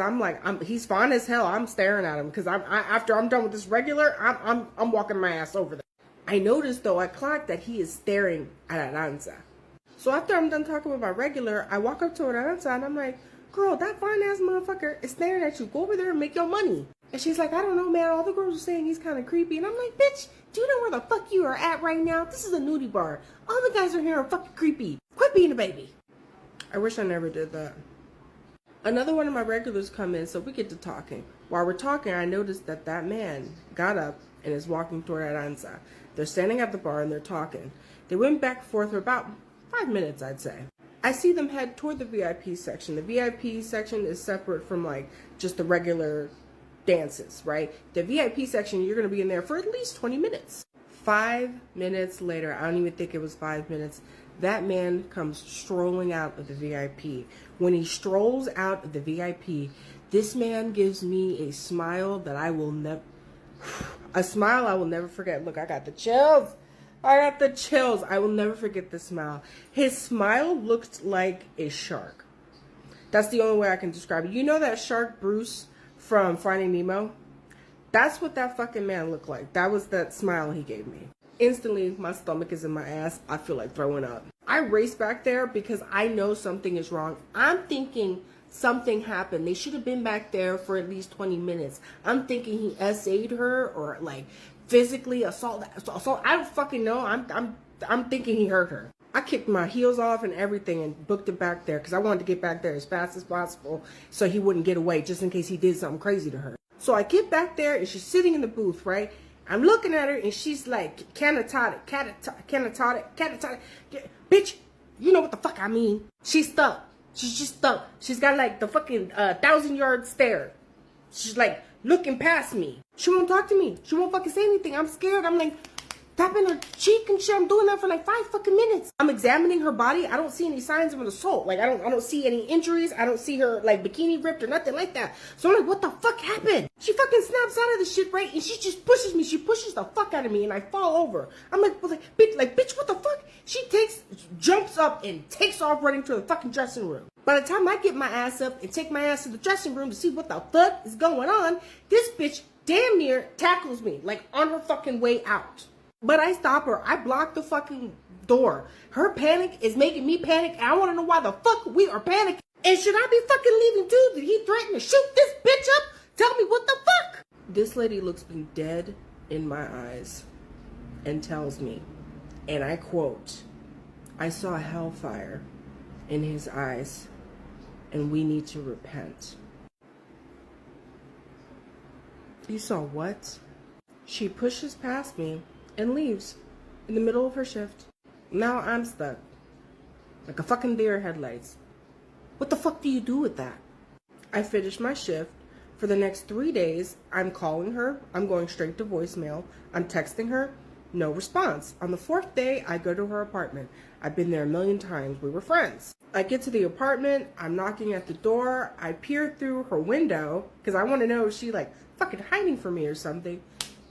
he's fine as hell. I'm staring at him because after I'm done with this regular, I'm walking my ass over there. I noticed though, I clocked that he is staring at Aranza. So after I'm done talking with my regular, I walk up to Aranza and I'm like, girl, that fine ass motherfucker is staring at you. Go over there and make your money. And she's like, I don't know, man. All the girls are saying he's kind of creepy. And I'm like, bitch, do you know where the fuck you are at right now? This is a nudie bar. All the guys are here are fucking creepy. Quit being a baby. I wish I never did that. Another one of my regulars come in, so we get to talking. While we're talking, I noticed that man got up and is walking toward Aranza. They're standing at the bar and they're talking. They went back and forth for about 5 minutes, I'd say. I see them head toward the VIP section. The VIP section is separate from like just the regular dances, right? The VIP section, you're going to be in there for at least 20 minutes. 5 minutes later, I don't even think it was 5 minutes, that man comes strolling out of the VIP. When he strolls out of the VIP, this man gives me a smile that I will never forget. Look, I got the chills. I will never forget the smile. His smile looked like a shark. That's the only way I can describe it. You know that shark Bruce from Finding Nemo? That's what that fucking man looked like. That was that smile he gave me. Instantly, my stomach is in my ass. I feel like throwing up. I race back there because I know something is wrong. I'm thinking something happened. They should have been back there for at least 20 minutes. I'm thinking he SA'd her or like physically assault. I don't fucking know. I'm thinking he hurt her. I kicked my heels off and everything and booked it back there because I wanted to get back there as fast as possible so he wouldn't get away just in case he did something crazy to her. So I get back there and she's sitting in the booth, right? I'm looking at her and she's like, catatonic. Bitch, you know what the fuck I mean. She's stuck. She's just stuck. She's got like the fucking 1,000-yard stare. She's like looking past me. She won't talk to me. She won't fucking say anything. I'm scared. I'm like tapping her cheek and shit. I'm doing that for like 5 fucking minutes. I'm examining her body. I don't see any signs of an assault. Like I don't see any injuries. I don't see her like bikini ripped or nothing like that. So I'm like, what the fuck happened? She fucking snaps out of the shit, right? And she just pushes me. She pushes the fuck out of me and I fall over. I'm like, bitch, what the fuck? She jumps up and takes off running to the fucking dressing room. By the time I get my ass up and take my ass to the dressing room to see what the fuck is going on, this bitch damn near tackles me, like on her fucking way out. But I stop her. I block the fucking door. Her panic is making me panic, and I want to know why the fuck we are panicking. And should I be fucking leaving too? Did he threaten to shoot this bitch up? Tell me what the fuck? This lady looks me dead in my eyes and tells me, and I quote, I saw hellfire in his eyes, and we need to repent. You saw what? She pushes past me and leaves in the middle of her shift. Now I'm stuck like a fucking deer headlights. What the fuck do you do with that? I finished my shift. For the next 3 days, I'm calling her. I'm going straight to voicemail. I'm texting her. No response. On the 4th day, I go to her apartment. I've been there a million times. We were friends. I get to the apartment. I'm knocking at the door. I peer through her window because I want to know if she like fucking hiding from me or something.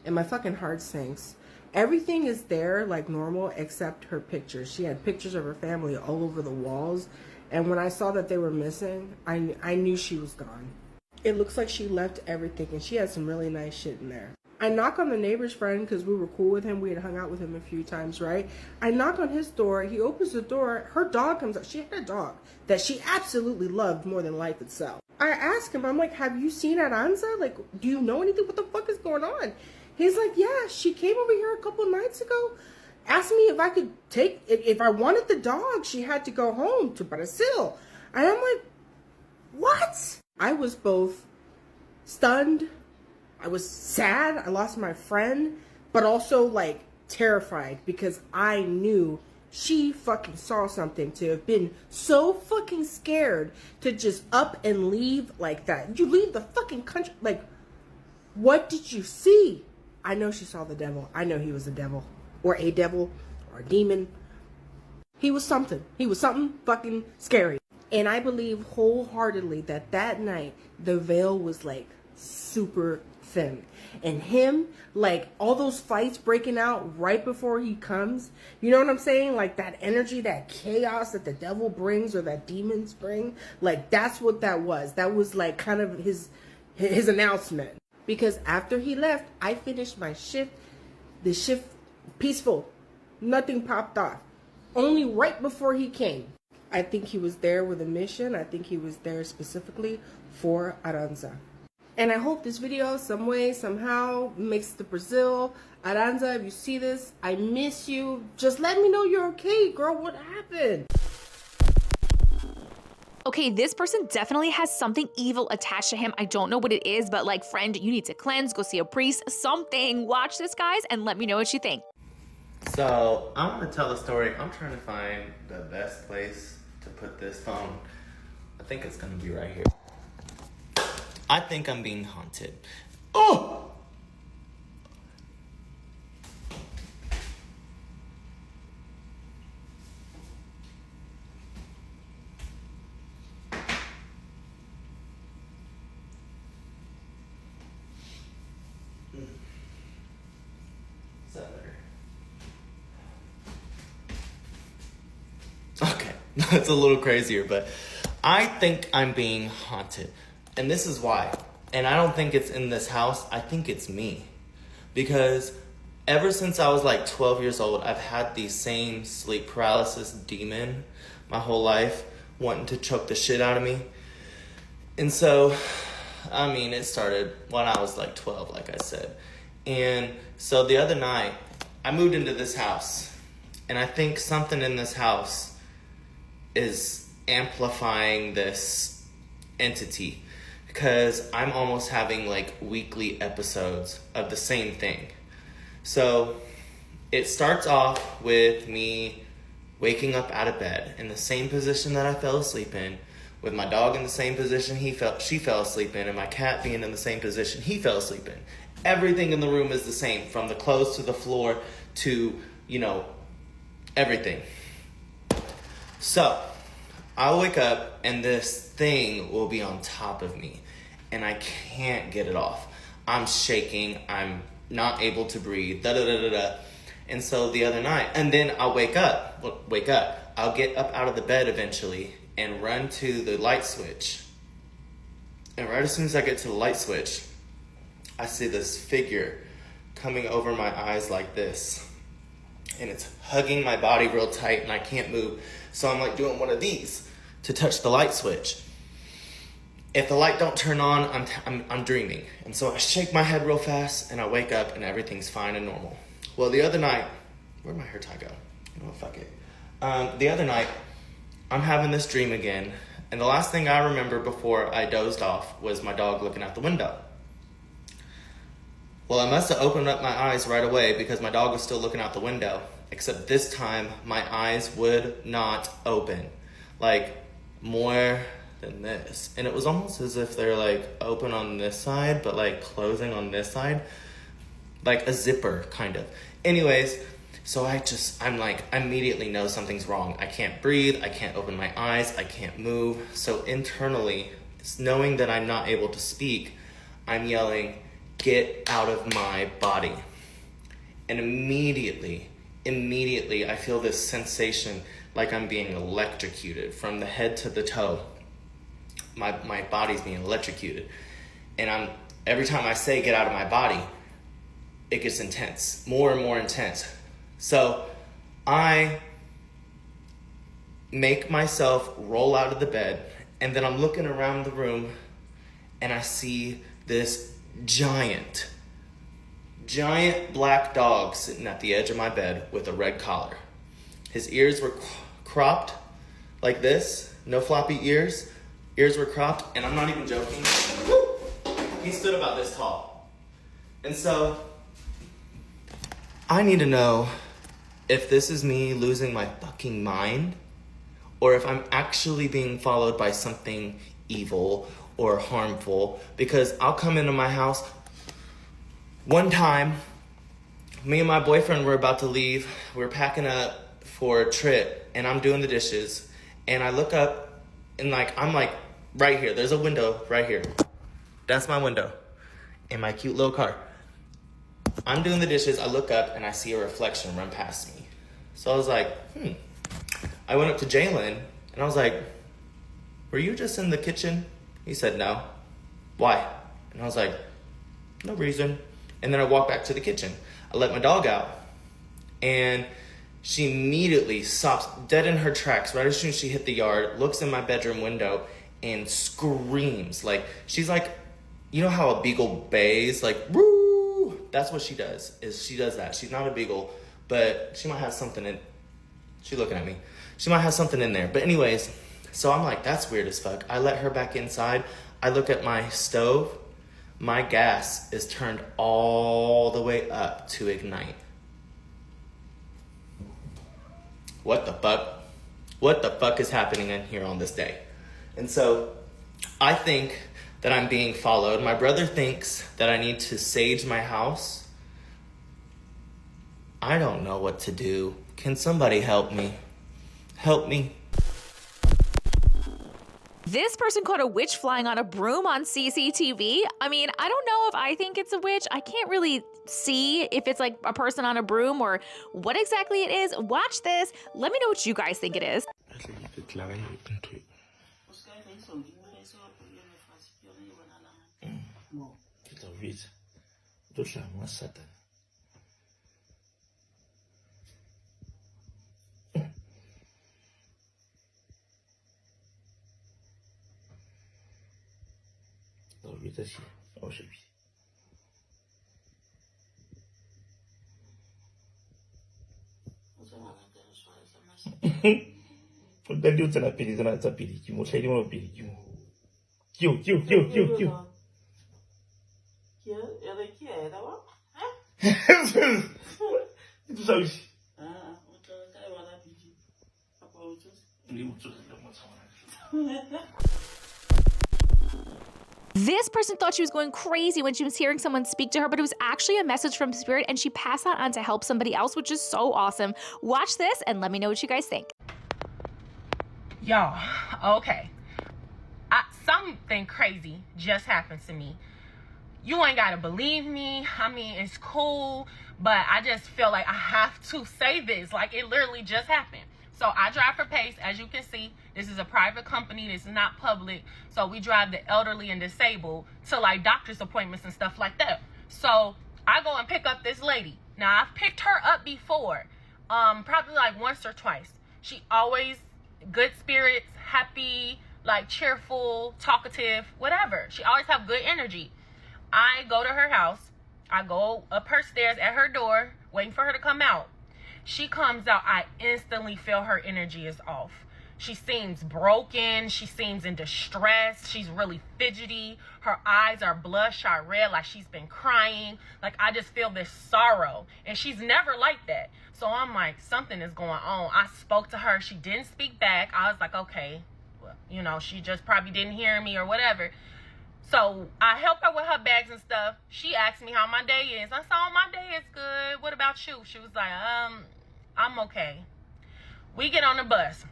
And my fucking heart sinks. Everything is there like normal except her pictures. She had pictures of her family all over the walls. And when I saw that they were missing, I knew she was gone. It looks like she left everything and she had some really nice shit in there. I knock on the neighbor's friend because we were cool with him. We had hung out with him a few times, right? I knock on his door. He opens the door. Her dog comes out. She had a dog that she absolutely loved more than life itself. I ask him, I'm like, have you seen Aranza? Like, do you know anything? What the fuck is going on? He's like, yeah, she came over here a couple nights ago. Asked me if I could take, if I wanted the dog, she had to go home to Brazil. And I'm like, what? I was both stunned. I was sad. I lost my friend, but also like terrified because I knew she fucking saw something. To have been so fucking scared to just up and leave like that. You leave the fucking country. Like, what did you see? I know she saw the devil. I know he was a devil or a demon. He was something. He was something fucking scary. And I believe wholeheartedly that that night the veil was like super thin. And him, like all those fights breaking out right before he comes, you know what I'm saying? Like that energy, that chaos that the devil brings or that demons bring, like that's what that was. That was like kind of his announcement. Because after he left, I finished my shift. The shift peaceful. Nothing popped off. Only right before he came. I think he was there with a mission. I think he was there specifically for Aranza. And I hope this video some way, somehow makes it to Brazil. Aranza, if you see this, I miss you. Just let me know you're okay, girl. What happened? Okay, this person definitely has something evil attached to him. I don't know what it is, but like, friend, you need to cleanse, go see a priest, something. Watch this, guys, and let me know what you think. So, I'm gonna tell a story. I'm trying to find the best place to put this phone. I think it's gonna be right here. I think I'm being haunted. Oh! Is that better? Okay, that's a little crazier, but I think I'm being haunted. And this is why. And I don't think it's in this house. I think it's me. Because ever since I was like 12 years old, I've had the same sleep paralysis demon my whole life, wanting to choke the shit out of me. And so, I mean, it started when I was like 12, like I said. And so the other night, I moved into this house. And I think something in this house is amplifying this entity. Because I'm almost having like weekly episodes of the same thing. So it starts off with me waking up out of bed in the same position that I fell asleep in, with my dog in the same position she fell asleep in, and my cat being in the same position he fell asleep in. Everything in the room is the same, from the clothes to the floor to, you know, everything. So I'll wake up and this thing will be on top of me. And I can't get it off. I'm shaking. I'm not able to breathe. Da-da-da-da-da. And so the other night, and then I'll wake up. I'll get up out of the bed eventually and run to the light switch. And right as soon as I get to the light switch, I see this figure coming over my eyes like this. And it's hugging my body real tight and I can't move. So I'm like doing one of these to touch the light switch. If the light don't turn on, I'm dreaming. And so I shake my head real fast and I wake up and everything's fine and normal. Well, the other night, where'd my hair tie go? You know what, fuck it. The other night, I'm having this dream again. And the last thing I remember before I dozed off was my dog looking out the window. Well, I must have opened up my eyes right away because my dog was still looking out the window. Except this time, my eyes would not open. Like, more than this. And it was almost as if they're like open on this side but like closing on this side, like a zipper kind of. Anyways, so I'm like, I immediately know something's wrong. I can't breathe, I can't open my eyes, I can't move. So internally, knowing that I'm not able to speak, I'm yelling, get out of my body. And immediately I feel this sensation like I'm being electrocuted from the head to the toe. My body's being electrocuted. And every time I say get out of my body, it gets intense, more and more intense. So I make myself roll out of the bed, and then I'm looking around the room and I see this giant black dog sitting at the edge of my bed with a red collar. His ears were cropped like this, no floppy ears. Ears were cropped, and I'm not even joking. He stood about this tall. And so I need to know if this is me losing my fucking mind, or if I'm actually being followed by something evil or harmful, because I'll come into my house. One time, me and my boyfriend were about to leave. We were packing up for a trip, and I'm doing the dishes, and I look up, and I'm right here. There's a window right here. That's my window in my cute little car. I'm doing the dishes. I look up, and I see a reflection run past me. So I was like, I went up to Jalen, and I was like, were you just in the kitchen? He said, no. Why? And I was like, no reason. And then I walked back to the kitchen. I let my dog out, and she immediately stops dead in her tracks right as soon as she hit the yard, looks in my bedroom window, and screams. She's like, you know how a beagle bays? Woo! That's what she does, she does that. She's not a beagle, but she might have something in, she's looking at me. She might have something in there. But anyways, so I'm like, that's weird as fuck. I let her back inside. I look at my stove. My gas is turned all the way up to ignite. What the fuck? What the fuck is happening in here on this day? And so I think that I'm being followed. My brother thinks that I need to sage my house. I don't know what to do. Can somebody help me? Help me. This person caught a witch flying on a broom on CCTV. I mean, I don't know if I think it's a witch. I can't really see if it's like a person on a broom or what exactly it is. Watch this. Let me know what you guys think it is. This person thought she was going crazy when she was hearing someone speak to her, but it was actually a message from spirit, and she passed that on to help somebody else, which is so awesome. Watch this and let me know what you guys think. Y'all, okay. Something crazy just happened to me. You ain't gotta believe me. I mean, it's cool, but I just feel like I have to say this. It literally just happened. So I drive for Pace, as you can see. This is a private company. This is not public. So we drive the elderly and disabled to doctor's appointments and stuff like that. So I go and pick up this lady. Now I've picked her up before, probably once or twice. She always good spirits, happy, cheerful, talkative, whatever. She always have good energy. I go to her house. I go up her stairs at her door, waiting for her to come out. She comes out, I instantly feel her energy is off. She seems broken. She seems in distress. She's really fidgety. Her eyes are bloodshot red, like she's been crying. I just feel this sorrow. And she's never like that. So I'm like, something is going on. I spoke to her. She didn't speak back. I was like, okay, well, she just probably didn't hear me or whatever. So I helped her with her bags and stuff. She asked me how my day is. I said, oh, my day is good. What about you? She was like, I'm okay. We get on the bus.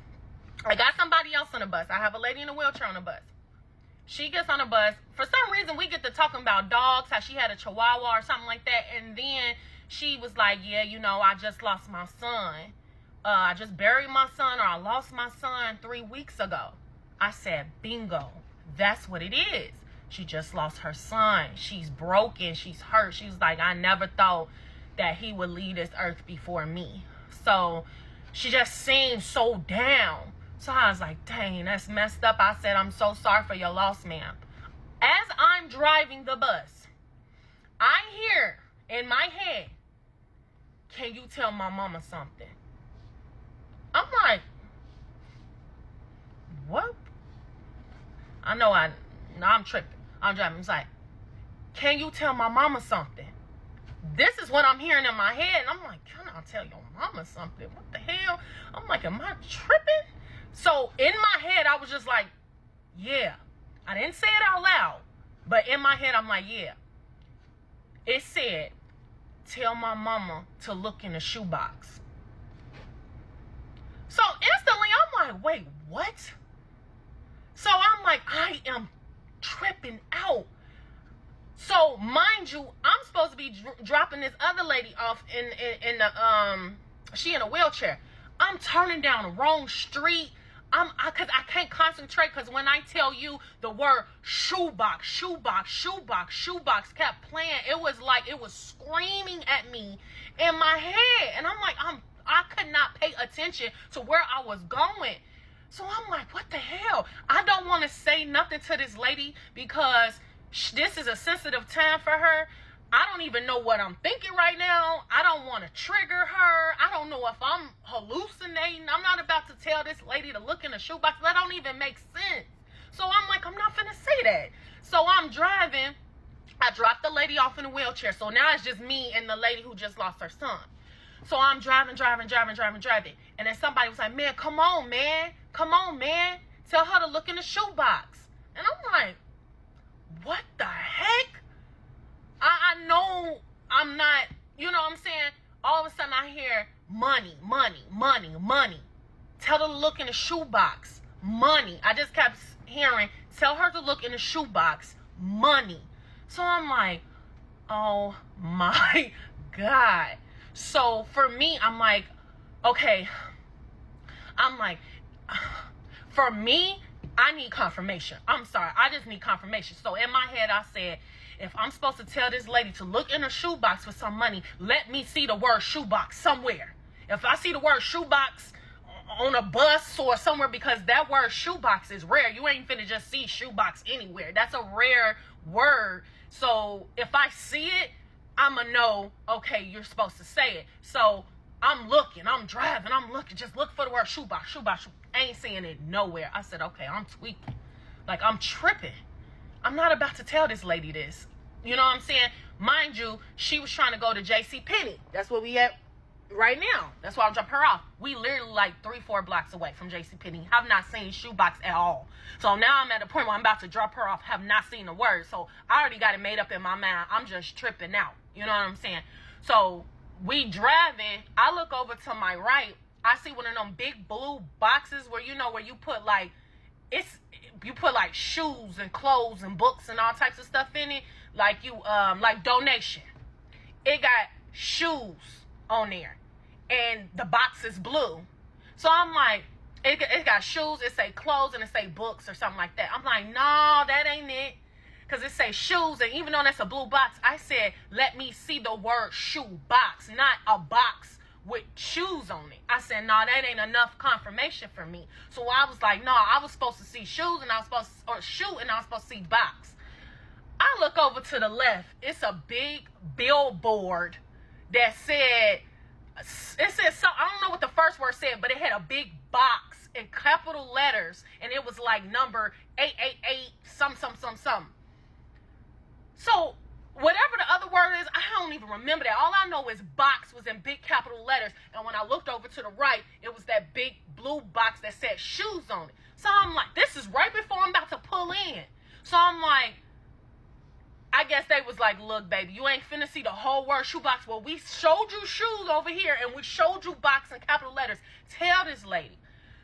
I got somebody else on the bus. I have a lady in a wheelchair on the bus. She gets on the bus. For some reason, we get to talking about dogs, how she had a chihuahua or something like that. And then she was like, yeah, I just lost my son. I just buried my son, or I lost my son 3 weeks ago. I said, bingo. That's what it is. She just lost her son. She's broken. She's hurt. She was like, I never thought that he would leave this earth before me. So she just seemed so down. So I was like, dang, that's messed up. I said, I'm so sorry for your loss, ma'am. As I'm driving the bus, I hear in my head, can you tell my mama something? I'm like, what? I'm tripping. I'm driving. It's like, can you tell my mama something? This is what I'm hearing in my head. And I'm like, can I tell your mama something? What the hell? I'm like, am I tripping? So in my head, I was just like, yeah. I didn't say it out loud. But in my head, I'm like, yeah. It said, tell my mama to look in the shoebox. So instantly, I'm like, wait, what? So I'm like, I am tripping out. So mind you, I'm supposed to be dropping this other lady off in the she in a wheelchair. I'm turning down the wrong street. Cause I can't concentrate, because when I tell you the word shoebox, shoebox, shoebox, shoebox kept playing, it was like it was screaming at me in my head. And I'm like, I could not pay attention to where I was going. So I'm like, what the hell? I don't want to say nothing to this lady because this is a sensitive time for her. I don't even know what I'm thinking right now. I don't want to trigger her. I don't know if I'm hallucinating. I'm not about to tell this lady to look in the shoebox. That don't even make sense. So I'm like, I'm not finna say that. So I'm driving. I dropped the lady off in a wheelchair. So now it's just me and the lady who just lost her son. So I'm driving. And then somebody was like, man, come on, man. Come on, man. Tell her to look in the shoebox. And I'm like, what the heck? I know I'm not, you know what I'm saying? All of a sudden I hear money, money, money, money. Tell her to look in the shoebox. Money. I just kept hearing, tell her to look in the shoebox. Money. So I'm like, oh my God. So for me, I'm like, okay. I'm like, for me, I need confirmation. I'm sorry. I just need confirmation. So in my head, I said, if I'm supposed to tell this lady to look in her shoebox for some money, let me see the word shoebox somewhere. If I see the word shoebox on a bus or somewhere, because that word shoebox is rare. You ain't finna just see shoebox anywhere. That's a rare word. So if I see it, I'ma know, okay, you're supposed to say it. So I'm looking, I'm driving, I'm looking, just look for the word shoebox, shoebox. I ain't seeing it nowhere. I said, okay, I'm tweaking. Like, I'm tripping. I'm not about to tell this lady this. You know what I'm saying? Mind you, she was trying to go to JCPenney. That's where we at right now. That's why I'm dropping her off. We literally like 3-4 blocks away from JCPenney. Have not seen shoebox at all. So now I'm at a point where I'm about to drop her off. Have not seen the word. So I already got it made up in my mind. I'm just tripping out. You know what I'm saying? So we driving. I look over to my right. I see one of them big blue boxes where, you know, where you put like, you put like shoes and clothes and books and all types of stuff in it. Like you, like donation. It got shoes on there. And the box is blue. So I'm like, it got shoes, it say clothes, and it say books or something like that. I'm like, no, that ain't it. Because it say shoes, and even though that's a blue box, I said, let me see the word shoe box, not a box with shoes on it. I said, no, that ain't enough confirmation for me. So I was like, no, I was supposed to see shoes, and I was supposed to, or shoe, and I was supposed to see box. I look over to the left. It's a big billboard that said, it said something, I don't know what the first word said, but it had a big box in capital letters, and it was like number 888 some. So whatever the other word is, I don't even remember that. All I know is box was in big capital letters, and when I looked over to the right, it was that big blue box that said shoes on it. So I'm like, this is right before I'm about to pull in. So I'm like, I guess they was like, look, baby, you ain't finna see the whole word shoebox. Well, we showed you shoes over here, and we showed you box in capital letters. Tell this lady.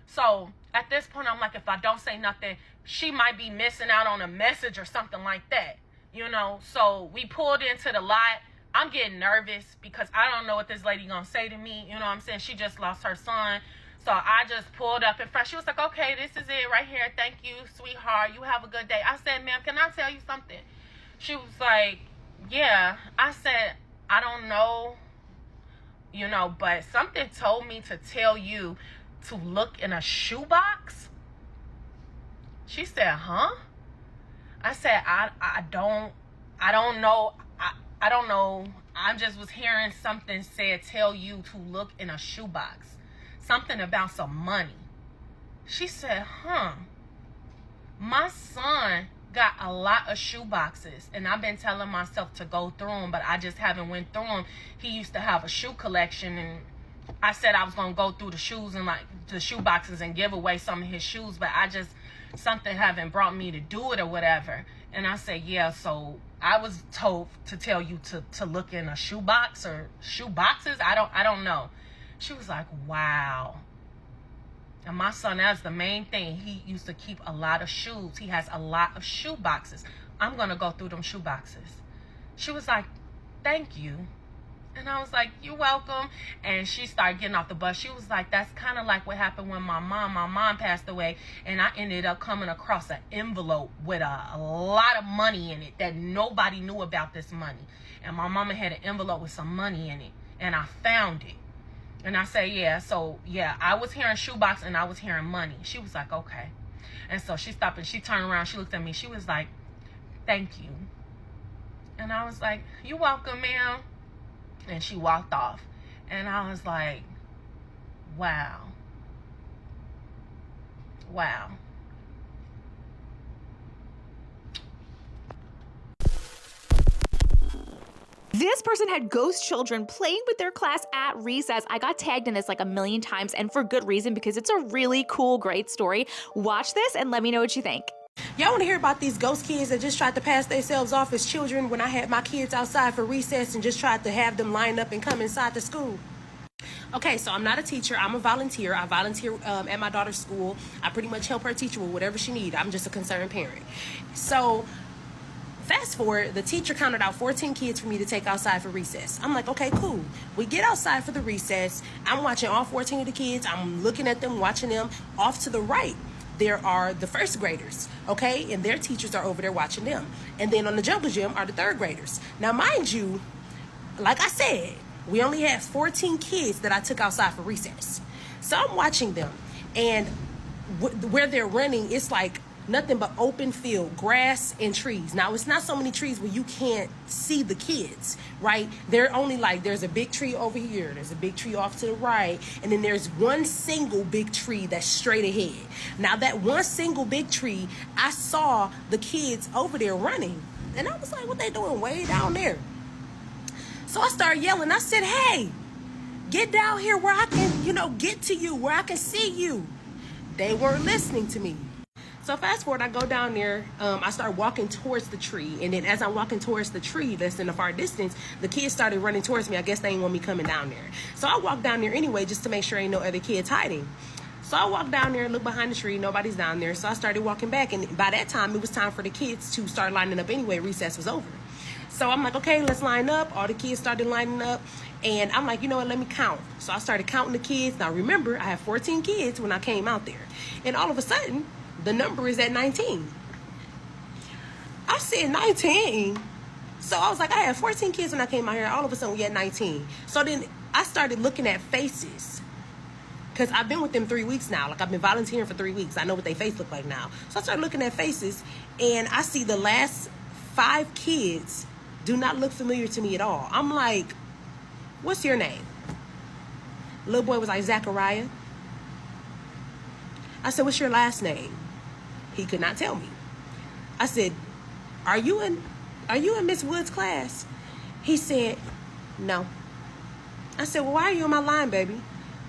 So at this point, I'm like, if I don't say nothing, she might be missing out on a message or something like that, you know? So we pulled into the lot. I'm getting nervous because I don't know what this lady gonna say to me. You know what I'm saying? She just lost her son. So I just pulled up in front. She was like, okay, this is it right here. Thank you, sweetheart. You have a good day. I said, ma'am, can I tell you something? She was like, yeah. I said, I don't know, you know, but something told me to tell you to look in a shoebox. She said, huh? I said, I don't know. I don't know. I just was hearing something said, tell you to look in a shoebox. Something about some money. She said, huh? My son got a lot of shoe boxes, and I've been telling myself to go through them, but I just haven't went through them. He used to have a shoe collection, and I said I was going to go through the shoes and like the shoe boxes and give away some of his shoes, but something haven't brought me to do it or whatever. And I said, yeah, so I was told to tell you to look in a shoe box or shoe boxes. I don't know. She was like, wow. And my son, that's the main thing. He used to keep a lot of shoes. He has a lot of shoe boxes. I'm going to go through them shoe boxes. She was like, thank you. And I was like, you're welcome. And she started getting off the bus. She was like, that's kind of like what happened when my mom passed away. And I ended up coming across an envelope with a lot of money in it that nobody knew about this money. And my mama had an envelope with some money in it. And I found it. And I said, yeah, so, yeah, I was hearing shoebox and I was hearing money. She was like, okay. And so she stopped and she turned around. She looked at me. She was like, thank you. And I was like, you're welcome, ma'am. And she walked off. And I was like, wow. Wow. This person had ghost children playing with their class at recess. I got tagged in this like a million times, and for good reason, because it's a really cool, great story. Watch this and let me know what you think. Y'all want to hear about these ghost kids that just tried to pass themselves off as children when I had my kids outside for recess and just tried to have them line up and come inside the school? Okay, so I'm not a teacher. I'm a volunteer. I volunteer at my daughter's school. I pretty much help her teacher with whatever she needs. I'm just a concerned parent. So fast forward, the teacher counted out 14 kids for me to take outside for recess. I'm like, okay, cool. We get outside for the recess. I'm watching all 14 of the kids. I'm looking at them, watching them. Off to the right, there are the first graders, okay? And their teachers are over there watching them. And then on the jungle gym are the third graders. Now, mind you, like I said, we only had 14 kids that I took outside for recess. So I'm watching them. And where they're running, it's like nothing but open field, grass and trees. Now, it's not so many trees where you can't see the kids, right? They're only like, there's a big tree over here, there's a big tree off to the right, and then there's one single big tree that's straight ahead. Now, that one single big tree, I saw the kids over there running, and I was like, what they doing way down there? So I started yelling. I said, hey, get down here where I can, get to you, where I can see you. They weren't listening to me. So fast forward, I go down there, I start walking towards the tree, and then as I'm walking towards the tree that's in the far distance, the kids started running towards me. I guess they didn't want me coming down there. So I walked down there anyway just to make sure ain't no other kids hiding. So I walked down there, look behind the tree, nobody's down there. So I started walking back, and by that time, it was time for the kids to start lining up anyway. Recess was over. So I'm like, okay, let's line up. All the kids started lining up, and I'm like, you know what, let me count. So I started counting the kids. Now remember, I had 14 kids when I came out there, and all of a sudden, the number is at 19. I said 19. So I was like, I had 14 kids when I came out here. All of a sudden, we had 19. So then I started looking at faces, because I've been with them 3 weeks now. Like, I've been volunteering for 3 weeks. I know what their face look like now. So I started looking at faces, and I see the last 5 kids do not look familiar to me at all. I'm like, what's your name? Little boy was like, Zachariah. I said, what's your last name? He could not tell me. I said, are you in Miss Wood's class? He said, no. I said, well, why are you in my line, baby?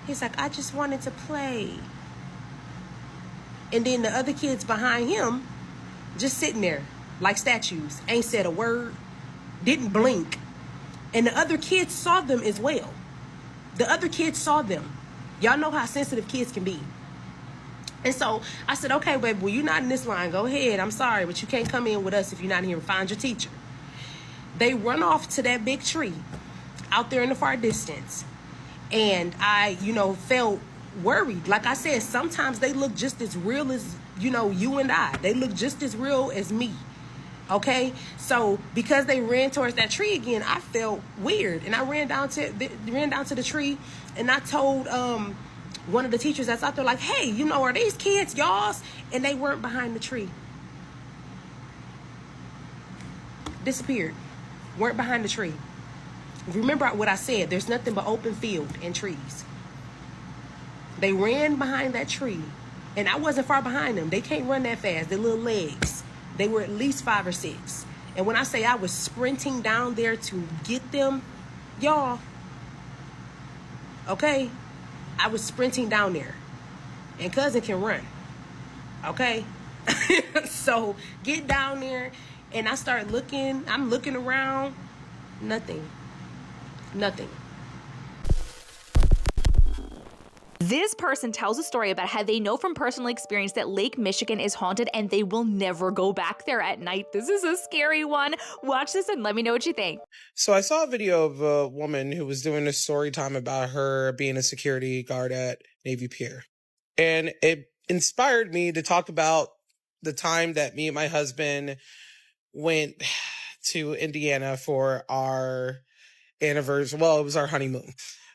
He's like, I just wanted to play. And then the other kids behind him just sitting there like statues, ain't said a word, didn't blink. And the other kids saw them as well. The other kids saw them. Y'all know how sensitive kids can be. And so I said, okay, baby, well, you're not in this line. Go ahead. I'm sorry, but you can't come in with us if you're not here. Find your teacher. They run off to that big tree out there in the far distance. And I, felt worried. Like I said, sometimes they look just as real as, you and I. They look just as real as me. Okay? So because they ran towards that tree again, I felt weird. And I ran down to the tree, and I told one of the teachers that's out there, like, hey, are these kids y'all's? And they weren't behind the tree. Disappeared. Weren't behind the tree. Remember what I said, there's nothing but open field and trees. They ran behind that tree, and I wasn't far behind them. They can't run that fast. Their little legs. They were at least 5 or 6. And when I say I was sprinting down there to get them, y'all, okay, I was sprinting down there. And cousin can run, okay? So get down there, and I start looking. I'm looking around. Nothing. This person tells a story about how they know from personal experience that Lake Michigan is haunted and they will never go back there at night. This is a scary one. Watch this and let me know what you think. So I saw a video of a woman who was doing a story time about her being a security guard at Navy Pier. And it inspired me to talk about the time that me and my husband went to Indiana for our anniversary. Well, it was our honeymoon.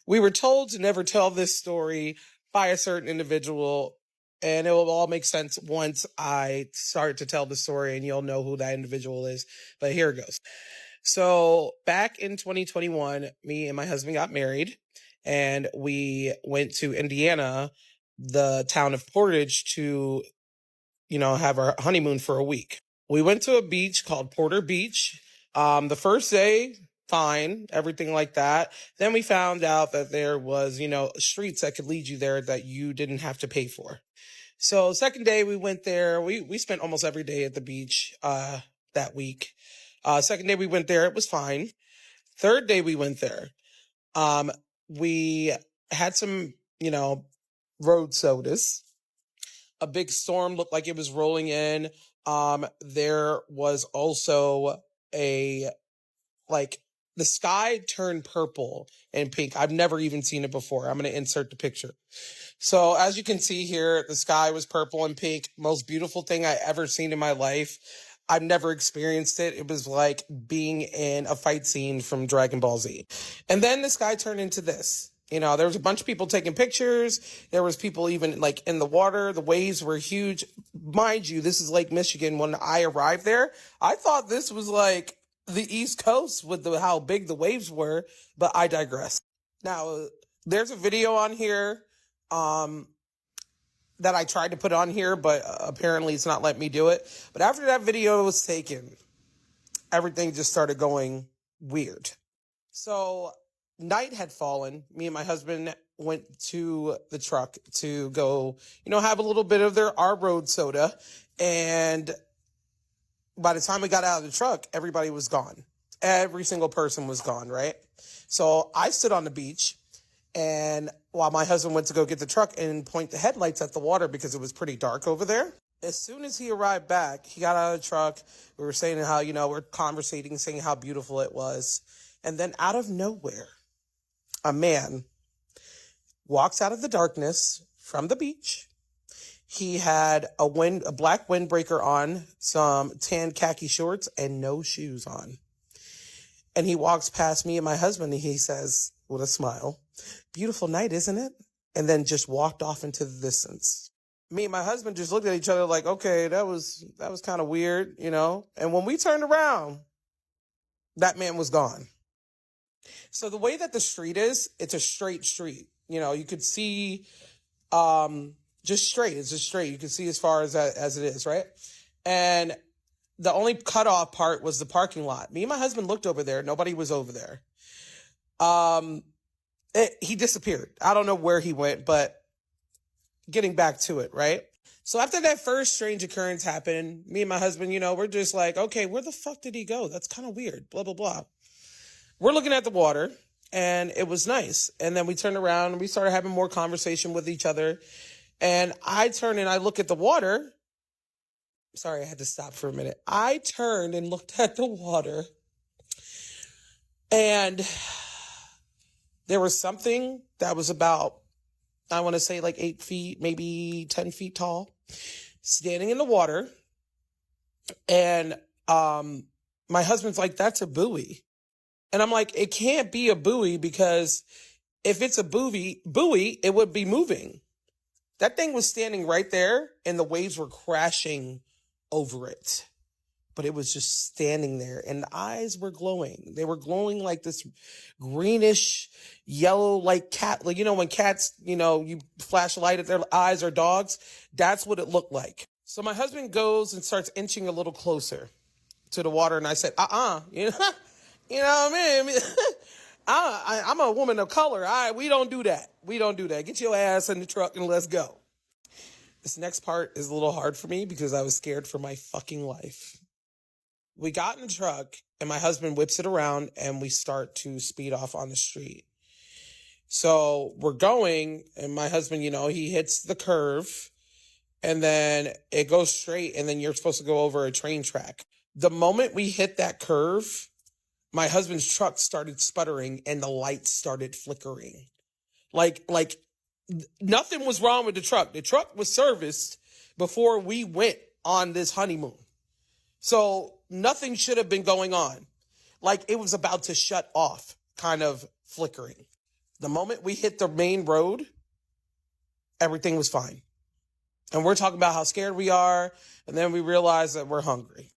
We were told to never tell this story by a certain individual, and it will all make sense once I start to tell the story, and you'll know who that individual is. But here it goes. So back in 2021, me and my husband got married, and we went to Indiana, the town of Portage, to, have our honeymoon for a week. We went to a beach called Porter Beach. The first day, fine, everything like that. Then we found out that there was, streets that could lead you there that you didn't have to pay for. So second day we went there. We spent almost every day at the beach, that week. Second day we went there. It was fine. Third day we went there. We had some, road sodas. A big storm looked like it was rolling in. There was also the sky turned purple and pink. I've never even seen it before. I'm going to insert the picture. So as you can see here, the sky was purple and pink. Most beautiful thing I ever seen in my life. I've never experienced it. It was like being in a fight scene from Dragon Ball Z. And then the sky turned into this. There was a bunch of people taking pictures. There was people even in the water. The waves were huge. Mind you, this is Lake Michigan. When I arrived there, I thought this was the East Coast with how big the waves were, but I digress. Now, there's a video on here that I tried to put on here, but apparently it's not letting me do it. But after that video was taken, everything just started going weird. So night had fallen. Me and my husband went to the truck to go, have a little bit of our road soda. And by the time we got out of the truck, everybody was gone. Every single person was gone, right? So I stood on the beach, and while my husband went to go get the truck and point the headlights at the water because it was pretty dark over there. As soon as he arrived back, he got out of the truck. We were saying how, we're conversating, saying how beautiful it was. And then out of nowhere, a man walks out of the darkness from the beach. He had a black windbreaker on, some tan khaki shorts, and no shoes on. And he walks past me and my husband, and he says, with a smile, "Beautiful night, isn't it?" And then just walked off into the distance. Me and my husband just looked at each other like, okay, that was kind of weird, And when we turned around, that man was gone. So the way that the street is, it's a straight street. You could see, just straight. It's just straight. You can see as far as it is, right? And the only cutoff part was the parking lot. Me and my husband looked over there. Nobody was over there. He disappeared. I don't know where he went, but getting back to it, right? So after that first strange occurrence happened, me and my husband, we're just like, okay, where the fuck did he go? That's kind of weird, blah, blah, blah. We're looking at the water, and it was nice. And then we turned around, and we started having more conversation with each other. And I turn and I look at the water. Sorry, I had to stop for a minute. I turned and looked at the water, and there was something that was about I want to say like 8 feet, maybe 10 feet tall, standing in the water. And my husband's like, that's a buoy. And I'm like, it can't be a buoy, because if it's a buoy, it would be moving. That thing was standing right there and the waves were crashing over it. But it was just standing there, and the eyes were glowing. They were glowing like this greenish yellow, like cat, like, you know, when cats, you know, you flash a light at their eyes, or dogs, that's what it looked like. So my husband goes and starts inching a little closer to the water. And I said, you know, you know what I mean? I'm a woman of color. We don't do that. We don't do that. Get your ass in the truck and let's go. This next part is a little hard for me because I was scared for my fucking life. We got in the truck and my husband whips it around and we start to speed off on the street. So we're going, and my husband, you know, he hits the curve and then it goes straight, and then you're supposed to go over a train track. The moment we hit that curve, my husband's truck started sputtering and the lights started flickering. Like nothing was wrong with the truck. The truck was serviced before we went on this honeymoon. So nothing should have been going on. Like it was about to shut off, kind of flickering. The moment we hit the main road, everything was fine. And we're talking about how scared we are. And then we realize that we're hungry.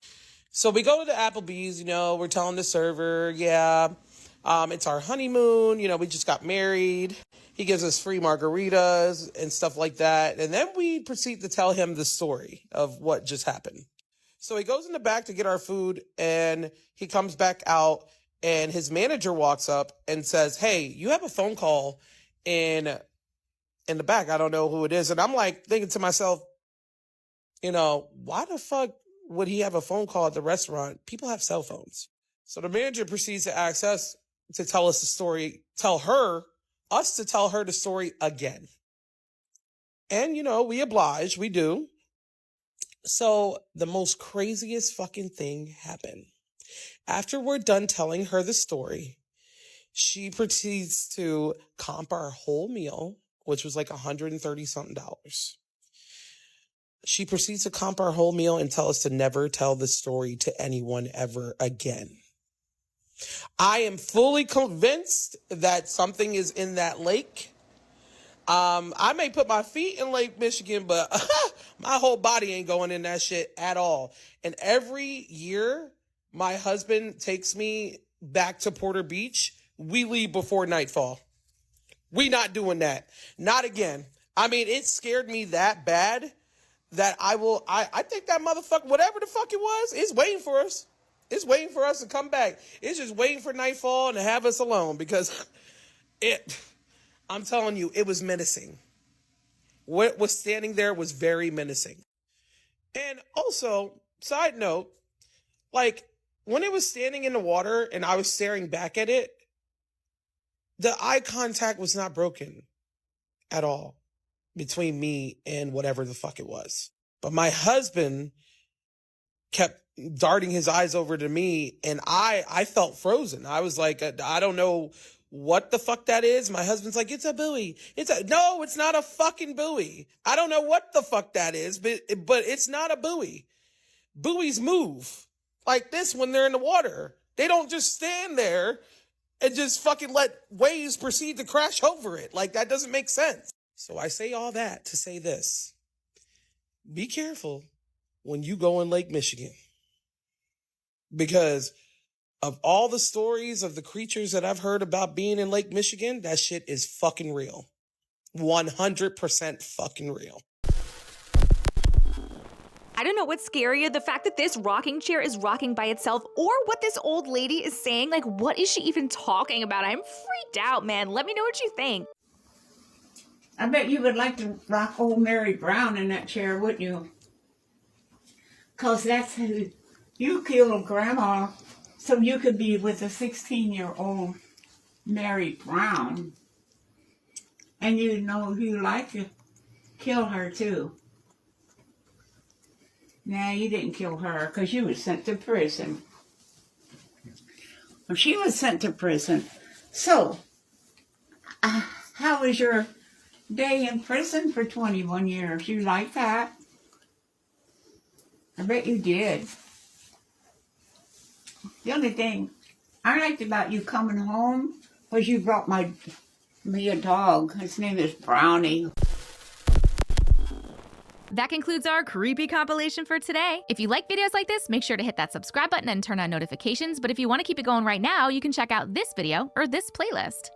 So we go to the Applebee's, you know, we're telling the server, it's our honeymoon. You know, we just got married. He gives us free margaritas and stuff like that. And then we proceed to tell him the story of what just happened. So he goes in the back to get our food, and he comes back out, and his manager walks up and says, hey, you have a phone call in the back. I don't know who it is. And I'm like thinking to myself, you know, why the fuck would he have a phone call at the restaurant? People have cell phones. So the manager proceeds to ask us to tell us the story, us to tell her the story again. And, you know, we oblige, we do. So the most craziest fucking thing happened. After we're done telling her the story, she proceeds to comp our whole meal, which was like $130 something. She proceeds to comp our whole meal and tell us to never tell the story to anyone ever again. I am fully convinced that something is in that lake. I may put my feet in Lake Michigan, but my whole body ain't going in that shit at all. And every year my husband takes me back to Porter Beach, we leave before nightfall. We not doing that. Not again. I mean, it scared me that bad that I think that motherfucker, whatever the fuck it was, is waiting for us. It's waiting for us to come back. It's just waiting for nightfall and to have us alone, because I'm telling you, it was menacing. What was standing there was very menacing. And also, side note, like when it was standing in the water and I was staring back at it, the eye contact was not broken at all between me and whatever the fuck it was. But my husband kept darting his eyes over to me, and I felt frozen. I was like, I don't know what the fuck that is. My husband's like, it's a buoy. No, it's not a fucking buoy. I don't know what the fuck that is, but it's not a buoy. Buoys move like this when they're in the water. They don't just stand there and just fucking let waves proceed to crash over it. Like, that doesn't make sense. So I say all that to say this. Be careful when you go in Lake Michigan, because of all the stories of the creatures that I've heard about being in Lake Michigan, that shit is fucking real. 100% fucking real. I don't know what's scarier, the fact that this rocking chair is rocking by itself, or what this old lady is saying. Like, what is she even talking about? I'm freaked out, man. Let me know what you think. I bet you would like to rock old Mary Brown in that chair, wouldn't you? Because that's who you killed Grandma, so you could be with a 16-year-old Mary Brown. And you know you'd like to kill her, too. Nah, you didn't kill her because you was sent to prison. Well, she was sent to prison. So, how was your day in prison for 21 years. You like that? I bet you did. The only thing I liked about you coming home was you brought me a dog. His name is Brownie. That concludes our creepy compilation for today. If you like videos like this, make sure to hit that subscribe button and turn on notifications. But if you want to keep it going right now, you can check out this video or this playlist.